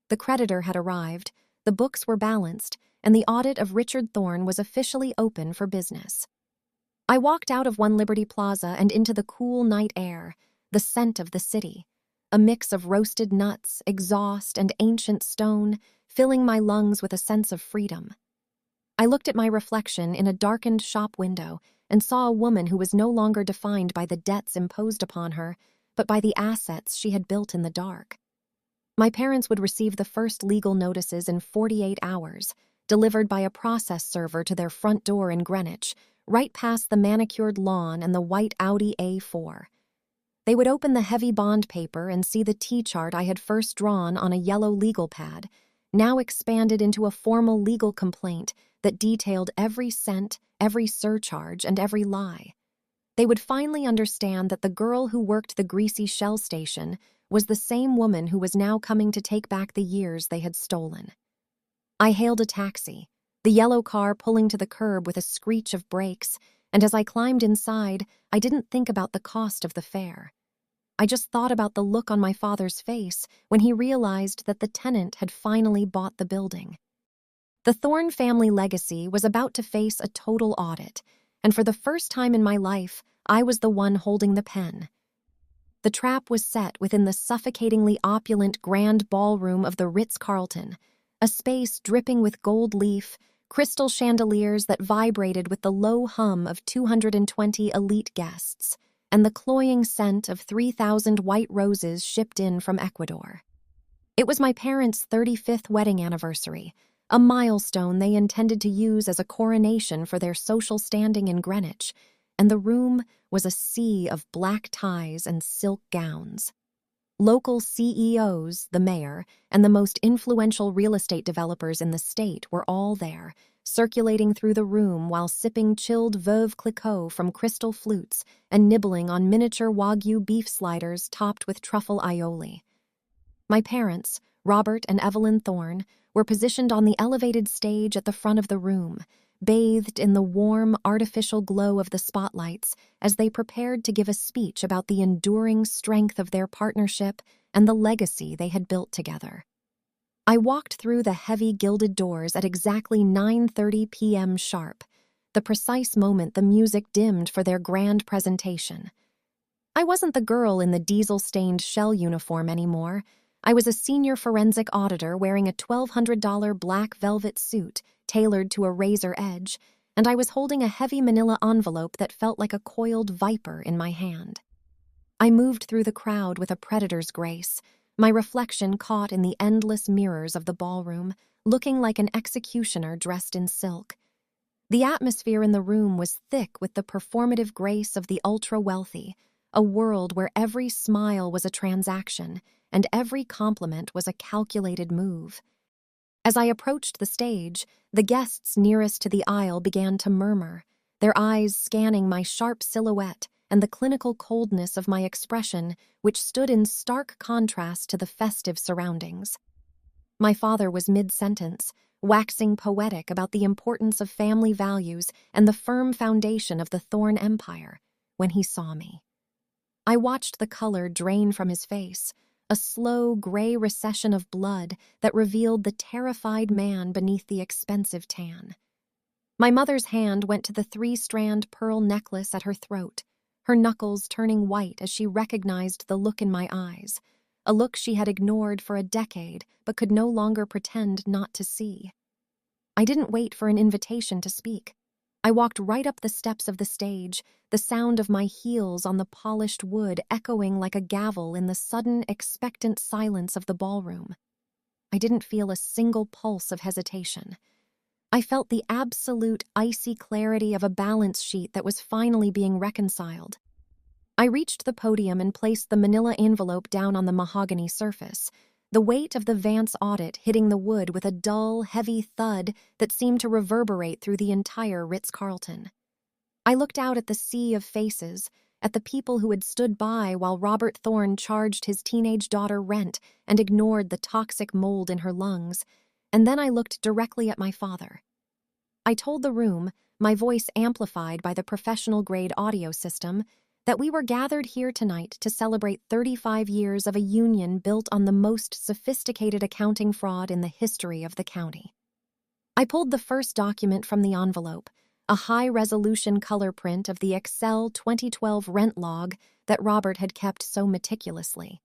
Speaker 1: The creditor had arrived, the books were balanced, and the audit of Richard Thorne was officially open for business. I walked out of One Liberty Plaza and into the cool night air, the scent of the city, a mix of roasted nuts, exhaust, and ancient stone, filling my lungs with a sense of freedom. I looked at my reflection in a darkened shop window and saw a woman who was no longer defined by the debts imposed upon her, but by the assets she had built in the dark. My parents would receive the first legal notices in 48 hours, delivered by a process server to their front door in Greenwich, right past the manicured lawn and the white Audi A4. They would open the heavy bond paper and see the T-chart I had first drawn on a yellow legal pad, now expanded into a formal legal complaint that detailed every cent, every surcharge, and every lie. They would finally understand that the girl who worked the greasy Shell station was the same woman who was now coming to take back the years they had stolen. I hailed a taxi, the yellow car pulling to the curb with a screech of brakes, and as I climbed inside, I didn't think about the cost of the fare. I just thought about the look on my father's face when he realized that the tenant had finally bought the building. The Thorne family legacy was about to face a total audit, and for the first time in my life, I was the one holding the pen. The trap was set within the suffocatingly opulent grand ballroom of the Ritz-Carlton, a space dripping with gold leaf, crystal chandeliers that vibrated with the low hum of 220 elite guests, and the cloying scent of 3,000 white roses shipped in from Ecuador. It was my parents' 35th wedding anniversary, a milestone they intended to use as a coronation for their social standing in Greenwich, and the room was a sea of black ties and silk gowns. Local CEOs, the mayor, and the most influential real estate developers in the state were all there, circulating through the room while sipping chilled Veuve Clicquot from crystal flutes and nibbling on miniature Wagyu beef sliders topped with truffle aioli. My parents, Robert and Evelyn Thorne, were positioned on the elevated stage at the front of the room, bathed in the warm, artificial glow of the spotlights as they prepared to give a speech about the enduring strength of their partnership and the legacy they had built together. I walked through the heavy gilded doors at exactly 9:30 p.m. sharp, the precise moment the music dimmed for their grand presentation. I wasn't the girl in the diesel-stained Shell uniform anymore. I was a senior forensic auditor wearing a $1,200 black velvet suit tailored to a razor edge, and I was holding a heavy manila envelope that felt like a coiled viper in my hand. I moved through the crowd with a predator's grace, my reflection caught in the endless mirrors of the ballroom, looking like an executioner dressed in silk. The atmosphere in the room was thick with the performative grace of the ultra-wealthy, a world where every smile was a transaction and every compliment was a calculated move. As I approached the stage, the guests nearest to the aisle began to murmur, their eyes scanning my sharp silhouette and the clinical coldness of my expression, which stood in stark contrast to the festive surroundings. My father was mid-sentence, waxing poetic about the importance of family values and the firm foundation of the Thorne Empire, when he saw me. I watched the color drain from his face, a slow gray recession of blood that revealed the terrified man beneath the expensive tan. My mother's hand went to the 3-strand pearl necklace at her throat, her knuckles turning white as she recognized the look in my eyes, a look she had ignored for a decade but could no longer pretend not to see. I didn't wait for an invitation to speak. I walked right up the steps of the stage, the sound of my heels on the polished wood echoing like a gavel in the sudden, expectant silence of the ballroom. I didn't feel a single pulse of hesitation. I felt the absolute icy clarity of a balance sheet that was finally being reconciled. I reached the podium and placed the manila envelope down on the mahogany surface, the weight of the Vance audit hitting the wood with a dull, heavy thud that seemed to reverberate through the entire Ritz-Carlton. I looked out at the sea of faces, at the people who had stood by while Robert Thorne charged his teenage daughter rent and ignored the toxic mold in her lungs, and then I looked directly at my father. I told the room, my voice amplified by the professional-grade audio system, that we were gathered here tonight to celebrate 35 years of a union built on the most sophisticated accounting fraud in the history of the county. I pulled the first document from the envelope, a high-resolution color print of the Excel 2012 rent log that Robert had kept so meticulously.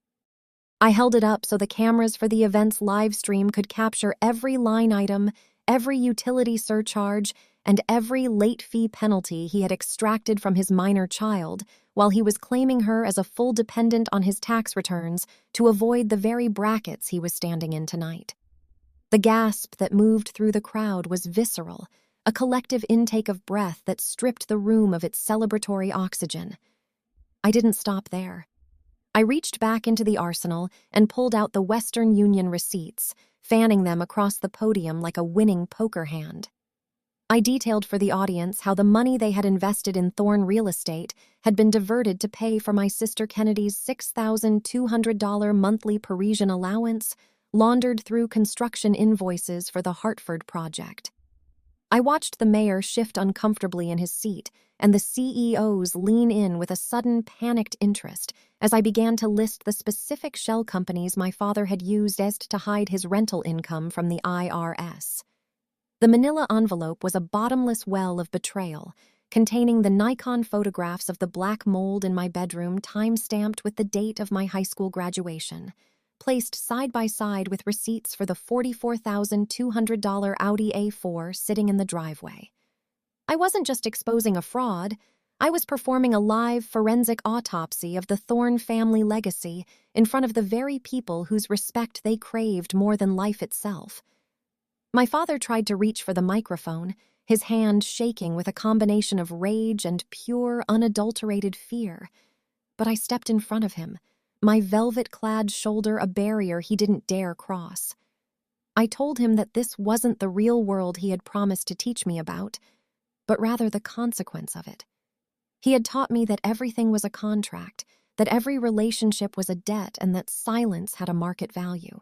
Speaker 1: I held it up so the cameras for the event's live stream could capture every line item, every utility surcharge, and every late fee penalty he had extracted from his minor child while he was claiming her as a full dependent on his tax returns to avoid the very brackets he was standing in tonight. The gasp that moved through the crowd was visceral, a collective intake of breath that stripped the room of its celebratory oxygen. I didn't stop there. I reached back into the arsenal and pulled out the Western Union receipts, fanning them across the podium like a winning poker hand. I detailed for the audience how the money they had invested in Thorne real estate had been diverted to pay for my sister Kennedy's $6,200 monthly Parisian allowance, laundered through construction invoices for the Hartford project. I watched the mayor shift uncomfortably in his seat and the CEOs lean in with a sudden panicked interest as I began to list the specific shell companies my father had used as to hide his rental income from the IRS. The manila envelope was a bottomless well of betrayal, containing the Nikon photographs of the black mold in my bedroom time-stamped with the date of my high school graduation, placed side by side with receipts for the $44,200 Audi A4 sitting in the driveway. I wasn't just exposing a fraud, I was performing a live forensic autopsy of the Thorne family legacy in front of the very people whose respect they craved more than life itself. My father tried to reach for the microphone, his hand shaking with a combination of rage and pure, unadulterated fear. But I stepped in front of him, my velvet-clad shoulder a barrier he didn't dare cross. I told him that this wasn't the real world he had promised to teach me about, but rather the consequence of it. He had taught me that everything was a contract, that every relationship was a debt, and that silence had a market value.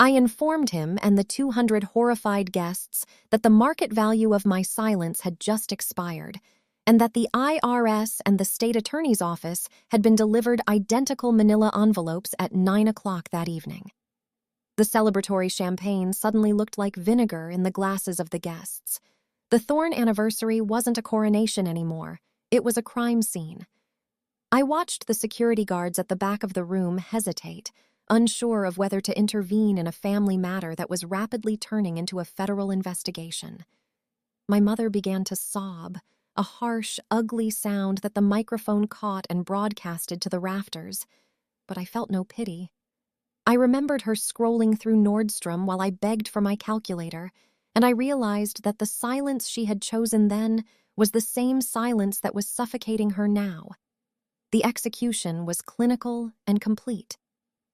Speaker 1: I informed him and the 200 horrified guests that the market value of my silence had just expired, and that the IRS and the state attorney's office had been delivered identical manila envelopes at 9 o'clock that evening. The celebratory champagne suddenly looked like vinegar in the glasses of the guests. The Thorne anniversary wasn't a coronation anymore. It was a crime scene. I watched the security guards at the back of the room hesitate, unsure of whether to intervene in a family matter that was rapidly turning into a federal investigation. My mother began to sob, a harsh, ugly sound that the microphone caught and broadcasted to the rafters, but I felt no pity. I remembered her scrolling through Nordstrom while I begged for my calculator, and I realized that the silence she had chosen then was the same silence that was suffocating her now. The execution was clinical and complete.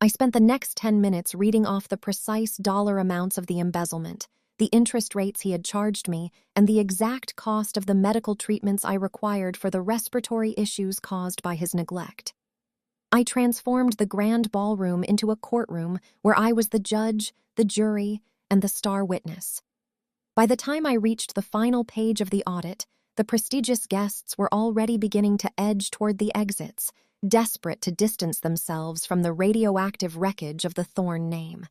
Speaker 1: I spent the next 10 minutes reading off the precise dollar amounts of the embezzlement, the interest rates he had charged me, and the exact cost of the medical treatments I required for the respiratory issues caused by his neglect. I transformed the grand ballroom into a courtroom where I was the judge, the jury, and the star witness. By the time I reached the final page of the audit, the prestigious guests were already beginning to edge toward the exits, desperate to distance themselves from the radioactive wreckage of the Thorne name.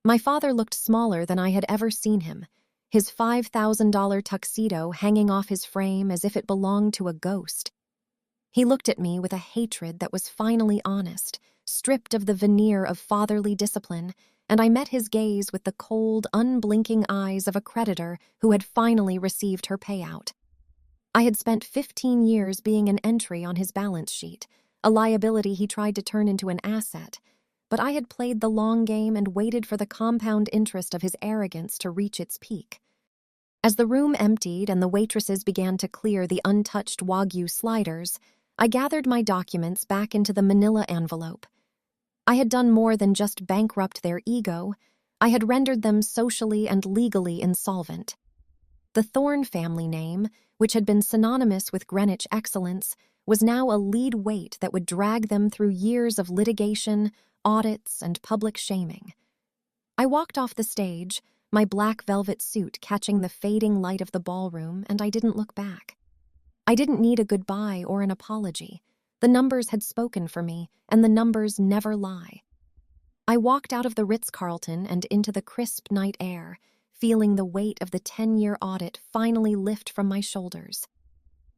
Speaker 1: My father looked smaller than I had ever seen him, his $5,000 tuxedo hanging off his frame as if it belonged to a ghost. He looked at me with a hatred that was finally honest, stripped of the veneer of fatherly discipline, and I met his gaze with the cold, unblinking eyes of a creditor who had finally received her payout. I had spent 15 years being an entry on his balance sheet, a liability he tried to turn into an asset, but I had played the long game and waited for the compound interest of his arrogance to reach its peak. As the room emptied and the waitresses began to clear the untouched Wagyu sliders, I gathered my documents back into the manila envelope. I had done more than just bankrupt their ego. I had rendered them socially and legally insolvent. The Thorne family name, which had been synonymous with Greenwich excellence, was now a lead weight that would drag them through years of litigation, audits, and public shaming. I walked off the stage, my black velvet suit catching the fading light of the ballroom, and I didn't look back. I didn't need a goodbye or an apology. The numbers had spoken for me, and the numbers never lie. I walked out of the Ritz-Carlton and into the crisp night air, feeling the weight of the 10-year audit finally lift from my shoulders.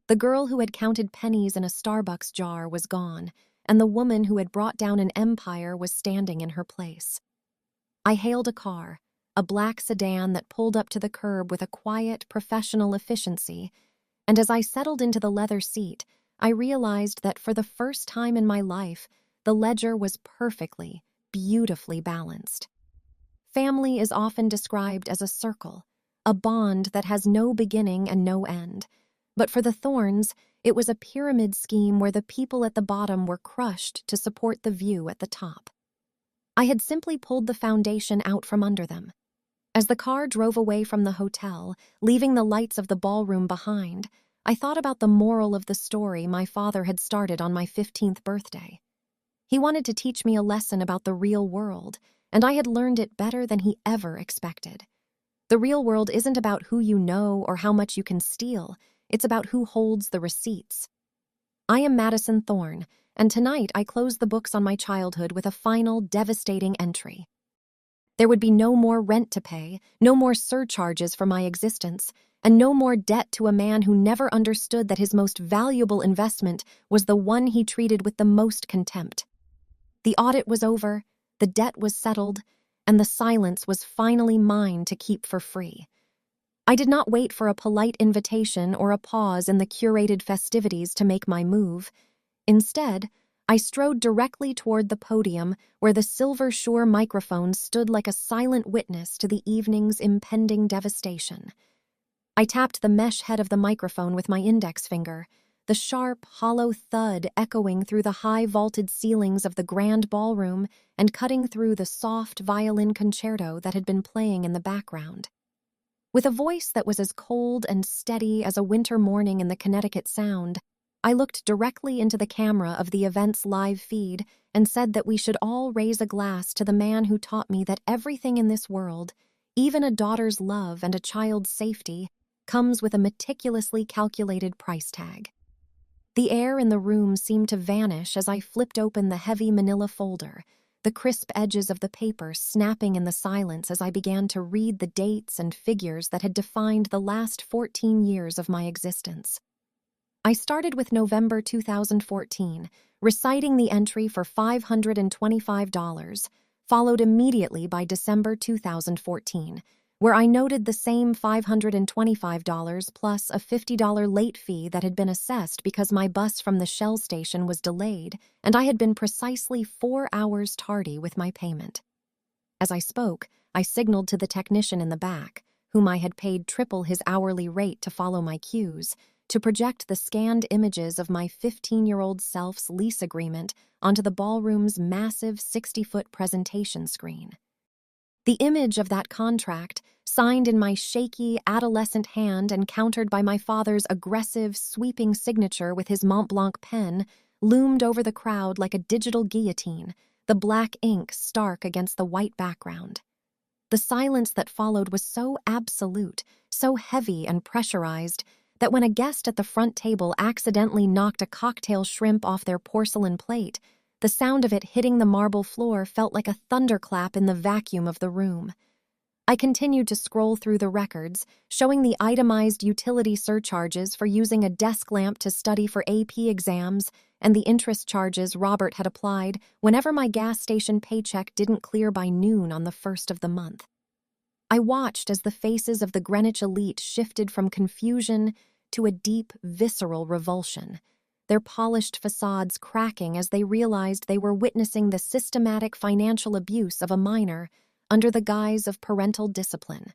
Speaker 1: The girl who had counted pennies in a Starbucks jar was gone, and the woman who had brought down an empire was standing in her place. I hailed a car, a black sedan that pulled up to the curb with a quiet, professional efficiency, and as I settled into the leather seat, I realized that for the first time in my life, the ledger was perfectly, beautifully balanced. Family is often described as a circle, a bond that has no beginning and no end. But for the Thornes, it was a pyramid scheme where the people at the bottom were crushed to support the view at the top. I had simply pulled the foundation out from under them. As the car drove away from the hotel, leaving the lights of the ballroom behind, I thought about the moral of the story my father had started on my 15th birthday. He wanted to teach me a lesson about the real world, and I had learned it better than he ever expected. The real world isn't about who you know or how much you can steal. It's about who holds the receipts. I am Madison Thorne, and tonight I close the books on my childhood with a final, devastating entry. There would be no more rent to pay, no more surcharges for my existence, and no more debt to a man who never understood that his most valuable investment was the one he treated with the most contempt. The audit was over, the debt was settled, and the silence was finally mine to keep for free. I did not wait for a polite invitation or a pause in the curated festivities to make my move. Instead, I strode directly toward the podium where the Silver Shore microphone stood like a silent witness to the evening's impending devastation. I tapped the mesh head of the microphone with my index finger, the sharp, hollow thud echoing through the high vaulted ceilings of the grand ballroom and cutting through the soft violin concerto that had been playing in the background. With a voice that was as cold and steady as a winter morning in the Connecticut Sound, I looked directly into the camera of the event's live feed and said that we should all raise a glass to the man who taught me that everything in this world, even a daughter's love and a child's safety, comes with a meticulously calculated price tag. The air in the room seemed to vanish as I flipped open the heavy manila folder, the crisp edges of the paper snapping in the silence as I began to read the dates and figures that had defined the last 14 years of my existence. I started with November 2014, reciting the entry for $525, followed immediately by December 2014, where I noted the same $525 plus a $50 late fee that had been assessed because my bus from the Shell station was delayed and I had been precisely 4 hours tardy with my payment. As I spoke, I signaled to the technician in the back, whom I had paid triple his hourly rate to follow my cues, to project the scanned images of my 15-year-old self's lease agreement onto the ballroom's massive 60-foot presentation screen. The image of that contract, signed in my shaky, adolescent hand and countered by my father's aggressive, sweeping signature with his Mont Blanc pen, loomed over the crowd like a digital guillotine, the black ink stark against the white background. The silence that followed was so absolute, so heavy and pressurized, that when a guest at the front table accidentally knocked a cocktail shrimp off their porcelain plate, the sound of it hitting the marble floor felt like a thunderclap in the vacuum of the room. I continued to scroll through the records, showing the itemized utility surcharges for using a desk lamp to study for AP exams and the interest charges Robert had applied whenever my gas station paycheck didn't clear by noon on the first of the month. I watched as the faces of the Greenwich elite shifted from confusion to a deep, visceral revulsion, their polished facades cracking as they realized they were witnessing the systematic financial abuse of a minor under the guise of parental discipline.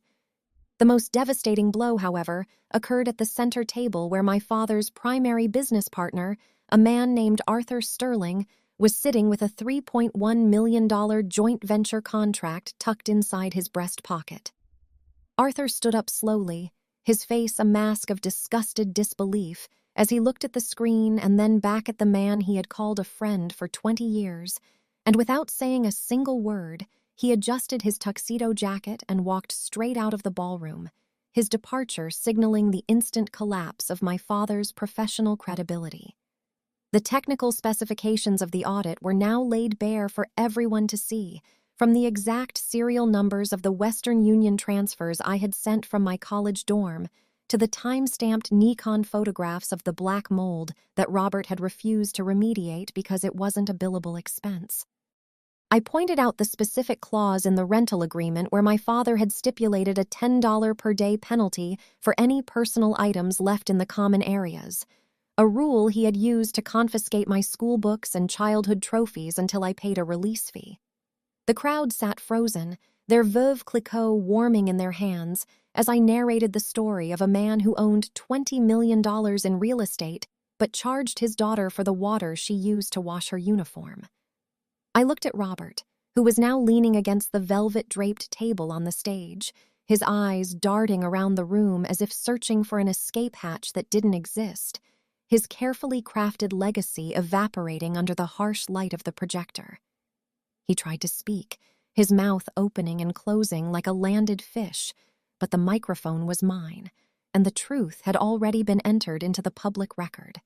Speaker 1: The most devastating blow, however, occurred at the center table where my father's primary business partner, a man named Arthur Sterling, was sitting with a $3.1 million joint venture contract tucked inside his breast pocket. Arthur stood up slowly, his face a mask of disgusted disbelief, as he looked at the screen and then back at the man he had called a friend for 20 years, and without saying a single word, he adjusted his tuxedo jacket and walked straight out of the ballroom, his departure signaling the instant collapse of my father's professional credibility. The technical specifications of the audit were now laid bare for everyone to see, from the exact serial numbers of the Western Union transfers I had sent from my college dorm to the time-stamped Nikon photographs of the black mold that Robert had refused to remediate because it wasn't a billable expense. I pointed out the specific clause in the rental agreement where my father had stipulated a $10 per day penalty for any personal items left in the common areas, a rule he had used to confiscate my school books and childhood trophies until I paid a release fee. The crowd sat frozen, their veuve clicquot warming in their hands, as I narrated the story of a man who owned $20 million in real estate but charged his daughter for the water she used to wash her uniform. I looked at Robert, who was now leaning against the velvet-draped table on the stage, his eyes darting around the room as if searching for an escape hatch that didn't exist, his carefully crafted legacy evaporating under the harsh light of the projector. He tried to speak, his mouth opening and closing like a landed fish, but the microphone was mine, and the truth had already been entered into the public record.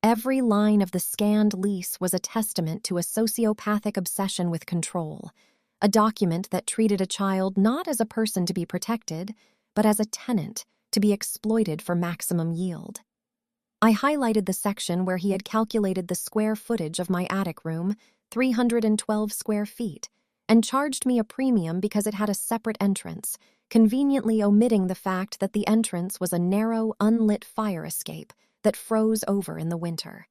Speaker 1: Every line of the scanned lease was a testament to a sociopathic obsession with control, a document that treated a child not as a person to be protected, but as a tenant to be exploited for maximum yield. I highlighted the section where he had calculated the square footage of my attic room, 312 square feet, and charged me a premium because it had a separate entrance, conveniently omitting the fact that the entrance was a narrow, unlit fire escape that froze over in the winter.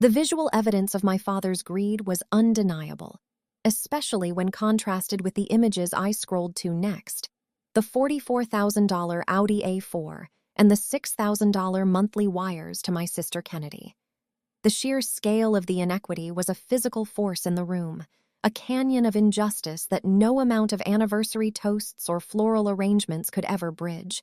Speaker 1: The visual evidence of my father's greed was undeniable, especially when contrasted with the images I scrolled to next, the $44,000 Audi A4 and the $6,000 monthly wires to my sister Kennedy. The sheer scale of the inequity was a physical force in the room, a canyon of injustice that no amount of anniversary toasts or floral arrangements could ever bridge.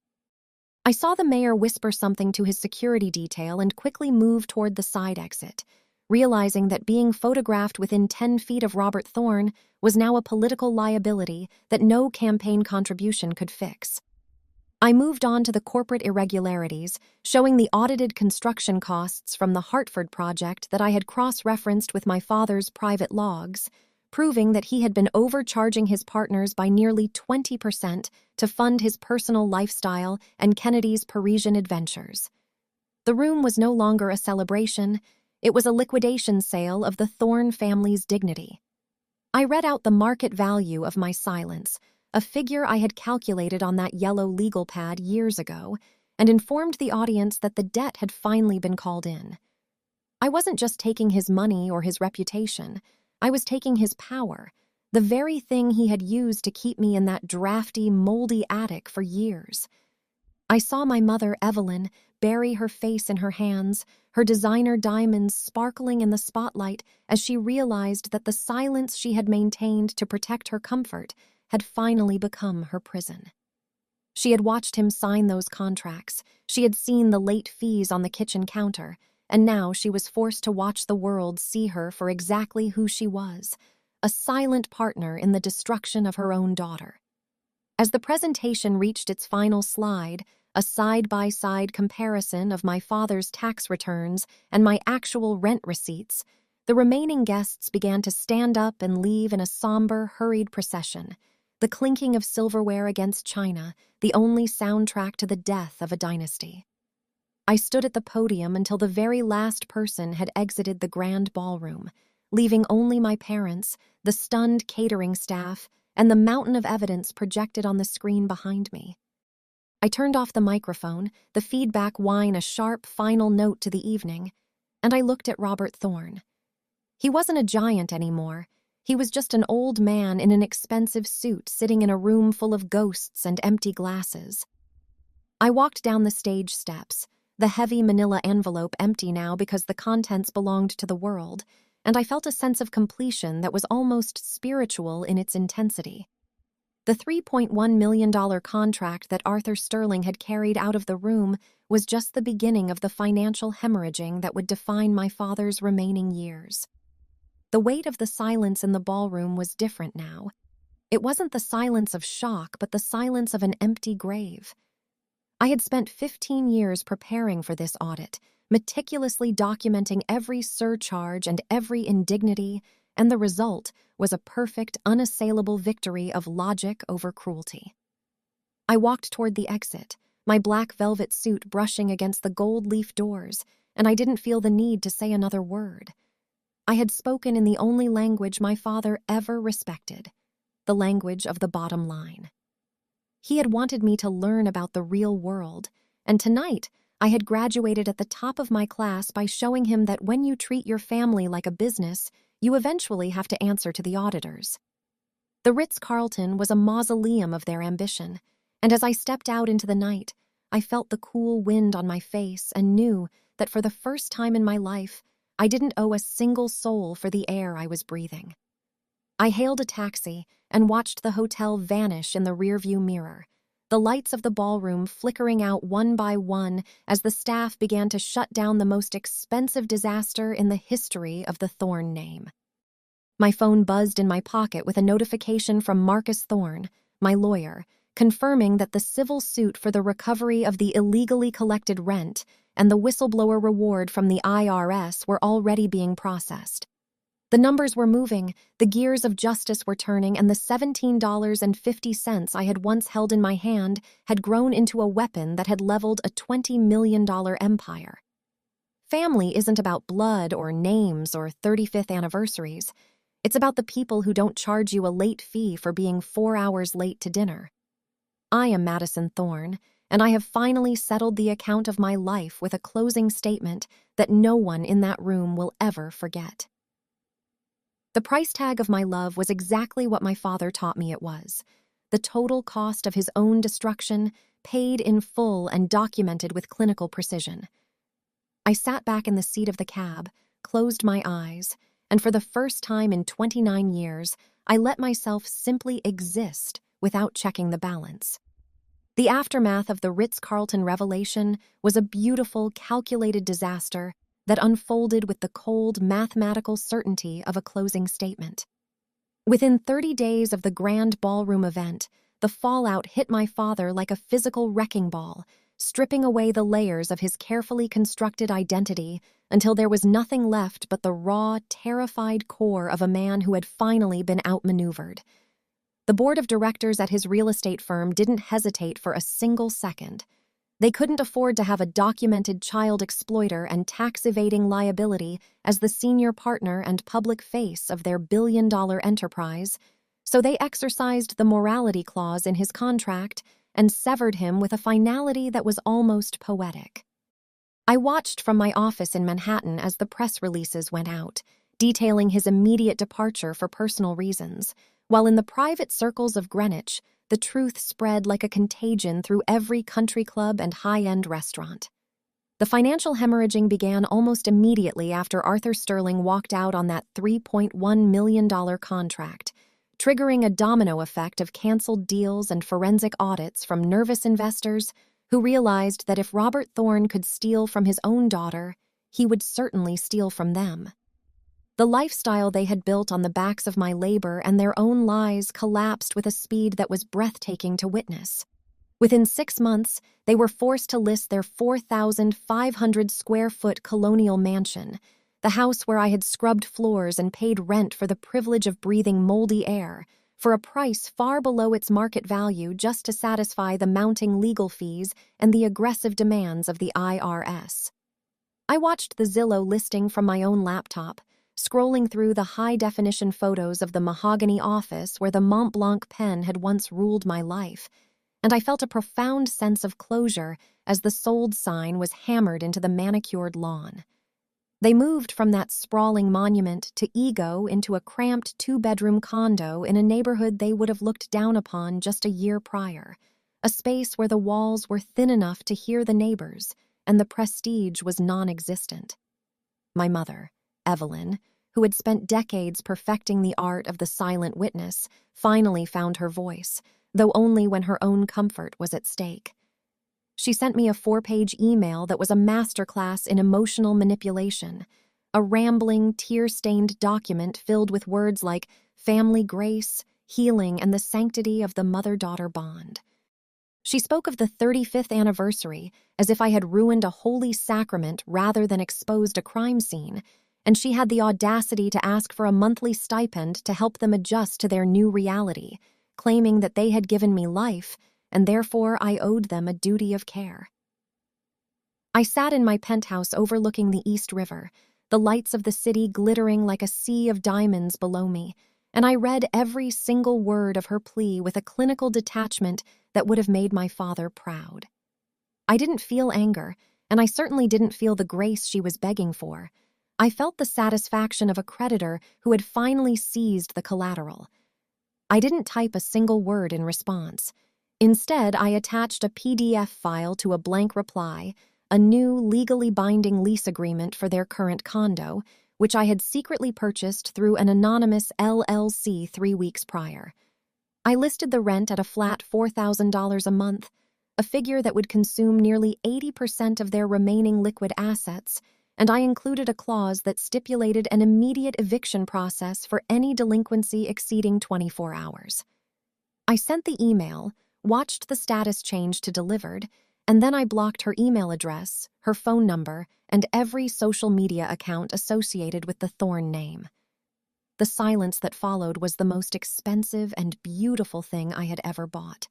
Speaker 1: I saw the mayor whisper something to his security detail and quickly move toward the side exit, realizing that being photographed within 10 feet of Robert Thorne was now a political liability that no campaign contribution could fix. I moved on to the corporate irregularities, showing the audited construction costs from the Hartford project that I had cross-referenced with my father's private logs, proving that he had been overcharging his partners by nearly 20% to fund his personal lifestyle and Kennedy's Parisian adventures. The room was no longer a celebration, it was a liquidation sale of the Thorne family's dignity. I read out the market value of my silence, a figure I had calculated on that yellow legal pad years ago, and informed the audience that the debt had finally been called in. I wasn't just taking his money or his reputation. I was taking his power, the very thing he had used to keep me in that drafty, moldy attic for years. I saw my mother, Evelyn, bury her face in her hands, her designer diamonds sparkling in the spotlight as she realized that the silence she had maintained to protect her comfort had finally become her prison. She had watched him sign those contracts, she had seen the late fees on the kitchen counter, and now she was forced to watch the world see her for exactly who she was, a silent partner in the destruction of her own daughter. As the presentation reached its final slide, a side-by-side comparison of my father's tax returns and my actual rent receipts, the remaining guests began to stand up and leave in a somber, hurried procession, the clinking of silverware against china, the only soundtrack to the death of a dynasty. I stood at the podium until the very last person had exited the grand ballroom, leaving only my parents, the stunned catering staff, and the mountain of evidence projected on the screen behind me. I turned off the microphone, the feedback whine a sharp, final note to the evening, and I looked at Robert Thorne. He wasn't a giant anymore. He was just an old man in an expensive suit sitting in a room full of ghosts and empty glasses. I walked down the stage steps, the heavy manila envelope empty now because the contents belonged to the world, and I felt a sense of completion that was almost spiritual in its intensity. The $3.1 million contract that Arthur Sterling had carried out of the room was just the beginning of the financial hemorrhaging that would define my father's remaining years. The weight of the silence in the ballroom was different now. It wasn't the silence of shock, but the silence of an empty grave. I had spent 15 years preparing for this audit, meticulously documenting every surcharge and every indignity, and the result was a perfect, unassailable victory of logic over cruelty. I walked toward the exit, my black velvet suit brushing against the gold leaf doors, and I didn't feel the need to say another word. I had spoken in the only language my father ever respected, the language of the bottom line. He had wanted me to learn about the real world, and tonight I had graduated at the top of my class by showing him that when you treat your family like a business, you eventually have to answer to the auditors. The Ritz-Carlton was a mausoleum of their ambition, and as I stepped out into the night, I felt the cool wind on my face and knew that for the first time in my life, I didn't owe a single soul for the air I was breathing. I hailed a taxi and watched the hotel vanish in the rearview mirror, the lights of the ballroom flickering out one by one as the staff began to shut down the most expensive disaster in the history of the Thorne name. My phone buzzed in my pocket with a notification from Marcus Thorne, my lawyer, confirming that the civil suit for the recovery of the illegally collected rent and the whistleblower reward from the IRS were already being processed. The numbers were moving, the gears of justice were turning, and the $17.50 I had once held in my hand had grown into a weapon that had leveled a $20 million empire. Family isn't about blood or names or 35th anniversaries. It's about the people who don't charge you a late fee for being 4 hours late to dinner. I am Madison Thorne, and I have finally settled the account of my life with a closing statement that no one in that room will ever forget. The price tag of my love was exactly what my father taught me it was. The total cost of his own destruction, paid in full and documented with clinical precision. I sat back in the seat of the cab, closed my eyes, and for the first time in 29 years, I let myself simply exist without checking the balance. The aftermath of the Ritz-Carlton revelation was a beautiful, calculated disaster that unfolded with the cold, mathematical certainty of a closing statement. Within 30 days of the grand ballroom event, the fallout hit my father like a physical wrecking ball, stripping away the layers of his carefully constructed identity until there was nothing left but the raw, terrified core of a man who had finally been outmaneuvered. The board of directors at his real estate firm didn't hesitate for a single second. They couldn't afford to have a documented child exploiter and tax-evading liability as the senior partner and public face of their billion-dollar enterprise, So they exercised the morality clause in his contract and severed him with a finality that was almost poetic. I watched from my office in Manhattan as the press releases went out, detailing his immediate departure for personal reasons, while in the private circles of Greenwich, the truth spread like a contagion through every country club and high-end restaurant. The financial hemorrhaging began almost immediately after Arthur Sterling walked out on that $3.1 million contract, triggering a domino effect of canceled deals and forensic audits from nervous investors who realized that if Robert Thorne could steal from his own daughter, he would certainly steal from them. The lifestyle they had built on the backs of my labor and their own lies collapsed with a speed that was breathtaking to witness. Within 6 months, they were forced to list their 4,500-square-foot colonial mansion, the house where I had scrubbed floors and paid rent for the privilege of breathing moldy air, for a price far below its market value just to satisfy the mounting legal fees and the aggressive demands of the IRS. I watched the Zillow listing from my own laptop, scrolling through the high-definition photos of the mahogany office where the Mont Blanc pen had once ruled my life, and I felt a profound sense of closure as the sold sign was hammered into the manicured lawn. They moved from that sprawling monument to ego into a cramped 2-bedroom condo in a neighborhood they would have looked down upon just a year prior, a space where the walls were thin enough to hear the neighbors and the prestige was non-existent. My mother, Evelyn, who had spent decades perfecting the art of the silent witness, finally found her voice, though only when her own comfort was at stake. She sent me a 4-page email that was a masterclass in emotional manipulation, a rambling, tear-stained document filled with words like family grace, healing, and the sanctity of the mother-daughter bond. She spoke of the 35th anniversary as if I had ruined a holy sacrament rather than exposed a crime scene, and she had the audacity to ask for a monthly stipend to help them adjust to their new reality, claiming that they had given me life, and therefore I owed them a duty of care. I sat in my penthouse overlooking the East River, the lights of the city glittering like a sea of diamonds below me, and I read every single word of her plea with a clinical detachment that would have made my father proud. I didn't feel anger, and I certainly didn't feel the grace she was begging for. I felt the satisfaction of a creditor who had finally seized the collateral. I didn't type a single word in response. Instead, I attached a PDF file to a blank reply, a new legally binding lease agreement for their current condo, which I had secretly purchased through an anonymous LLC 3 weeks prior. I listed the rent at a flat $4,000 a month, a figure that would consume nearly 80% of their remaining liquid assets, and I included a clause that stipulated an immediate eviction process for any delinquency exceeding 24 hours. I sent the email, watched the status change to delivered, and then I blocked her email address, her phone number, and every social media account associated with the Thorne name. The silence that followed was the most expensive and beautiful thing I had ever bought.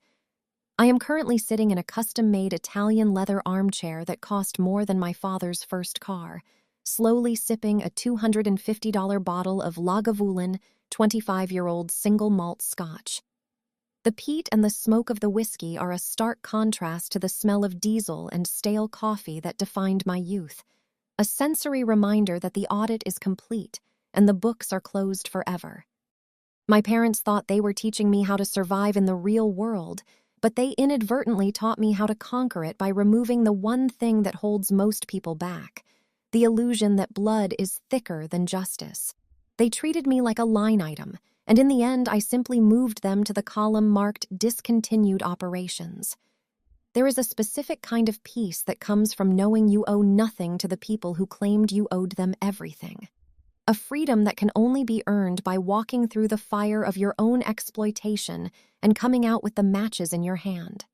Speaker 1: I am currently sitting in a custom-made Italian leather armchair that cost more than my father's first car, slowly sipping a $250 bottle of Lagavulin 25-year-old single malt scotch. The peat and the smoke of the whiskey are a stark contrast to the smell of diesel and stale coffee that defined my youth, a sensory reminder that the audit is complete and the books are closed forever. My parents thought they were teaching me how to survive in the real world, but they inadvertently taught me how to conquer it by removing the one thing that holds most people back, the illusion that blood is thicker than justice. They treated me like a line item, and in the end I simply moved them to the column marked Discontinued Operations. There is a specific kind of peace that comes from knowing you owe nothing to the people who claimed you owed them everything. A freedom that can only be earned by walking through the fire of your own exploitation and coming out with the matches in your hand.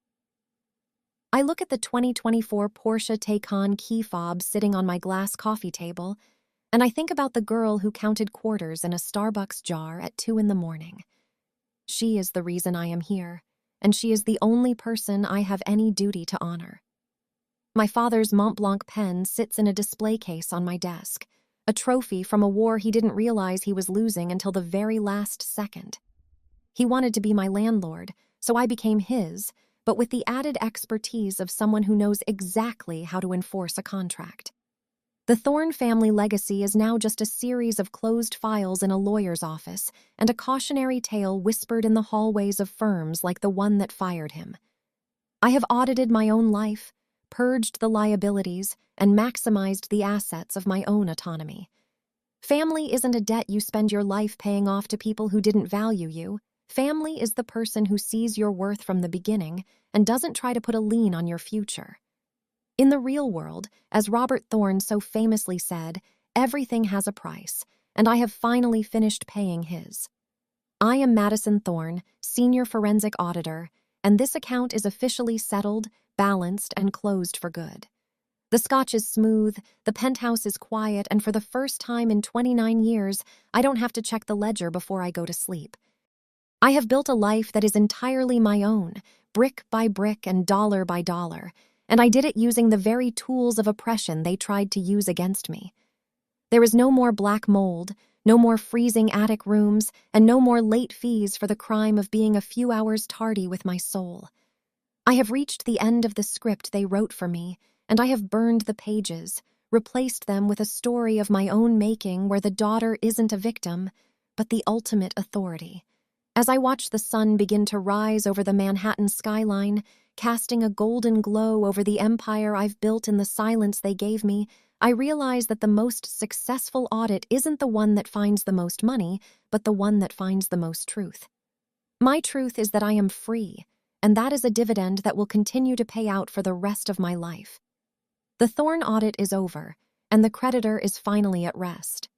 Speaker 1: I look at the 2024 Porsche Taycan key fob sitting on my glass coffee table, and I think about the girl who counted quarters in a Starbucks jar at 2 a.m. She is the reason I am here, and she is the only person I have any duty to honor. My father's Mont Blanc pen sits in a display case on my desk, a trophy from a war he didn't realize he was losing until the very last second. He wanted to be my landlord, so I became his, but with the added expertise of someone who knows exactly how to enforce a contract. The Thorne family legacy is now just a series of closed files in a lawyer's office and a cautionary tale whispered in the hallways of firms like the one that fired him. I have audited my own life, purged the liabilities, and maximized the assets of my own autonomy. Family isn't a debt you spend your life paying off to people who didn't value you. Family is the person who sees your worth from the beginning and doesn't try to put a lien on your future. In the real world, as Robert Thorne so famously said, everything has a price, and I have finally finished paying his. I am Madison Thorne, Senior Forensic Auditor, and this account is officially settled, balanced, and closed for good. The scotch is smooth, the penthouse is quiet, and for the first time in 29 years, I don't have to check the ledger before I go to sleep. I have built a life that is entirely my own, brick by brick and dollar by dollar, and I did it using the very tools of oppression they tried to use against me. There is no more black mold, no more freezing attic rooms, and no more late fees for the crime of being a few hours tardy with my soul. I have reached the end of the script they wrote for me, and I have burned the pages, replaced them with a story of my own making where the daughter isn't a victim, but the ultimate authority. As I watch the sun begin to rise over the Manhattan skyline, casting a golden glow over the empire I've built in the silence they gave me, I realize that the most successful audit isn't the one that finds the most money, but the one that finds the most truth. My truth is that I am free, and that is a dividend that will continue to pay out for the rest of my life. The Thorne audit is over, and the creditor is finally at rest.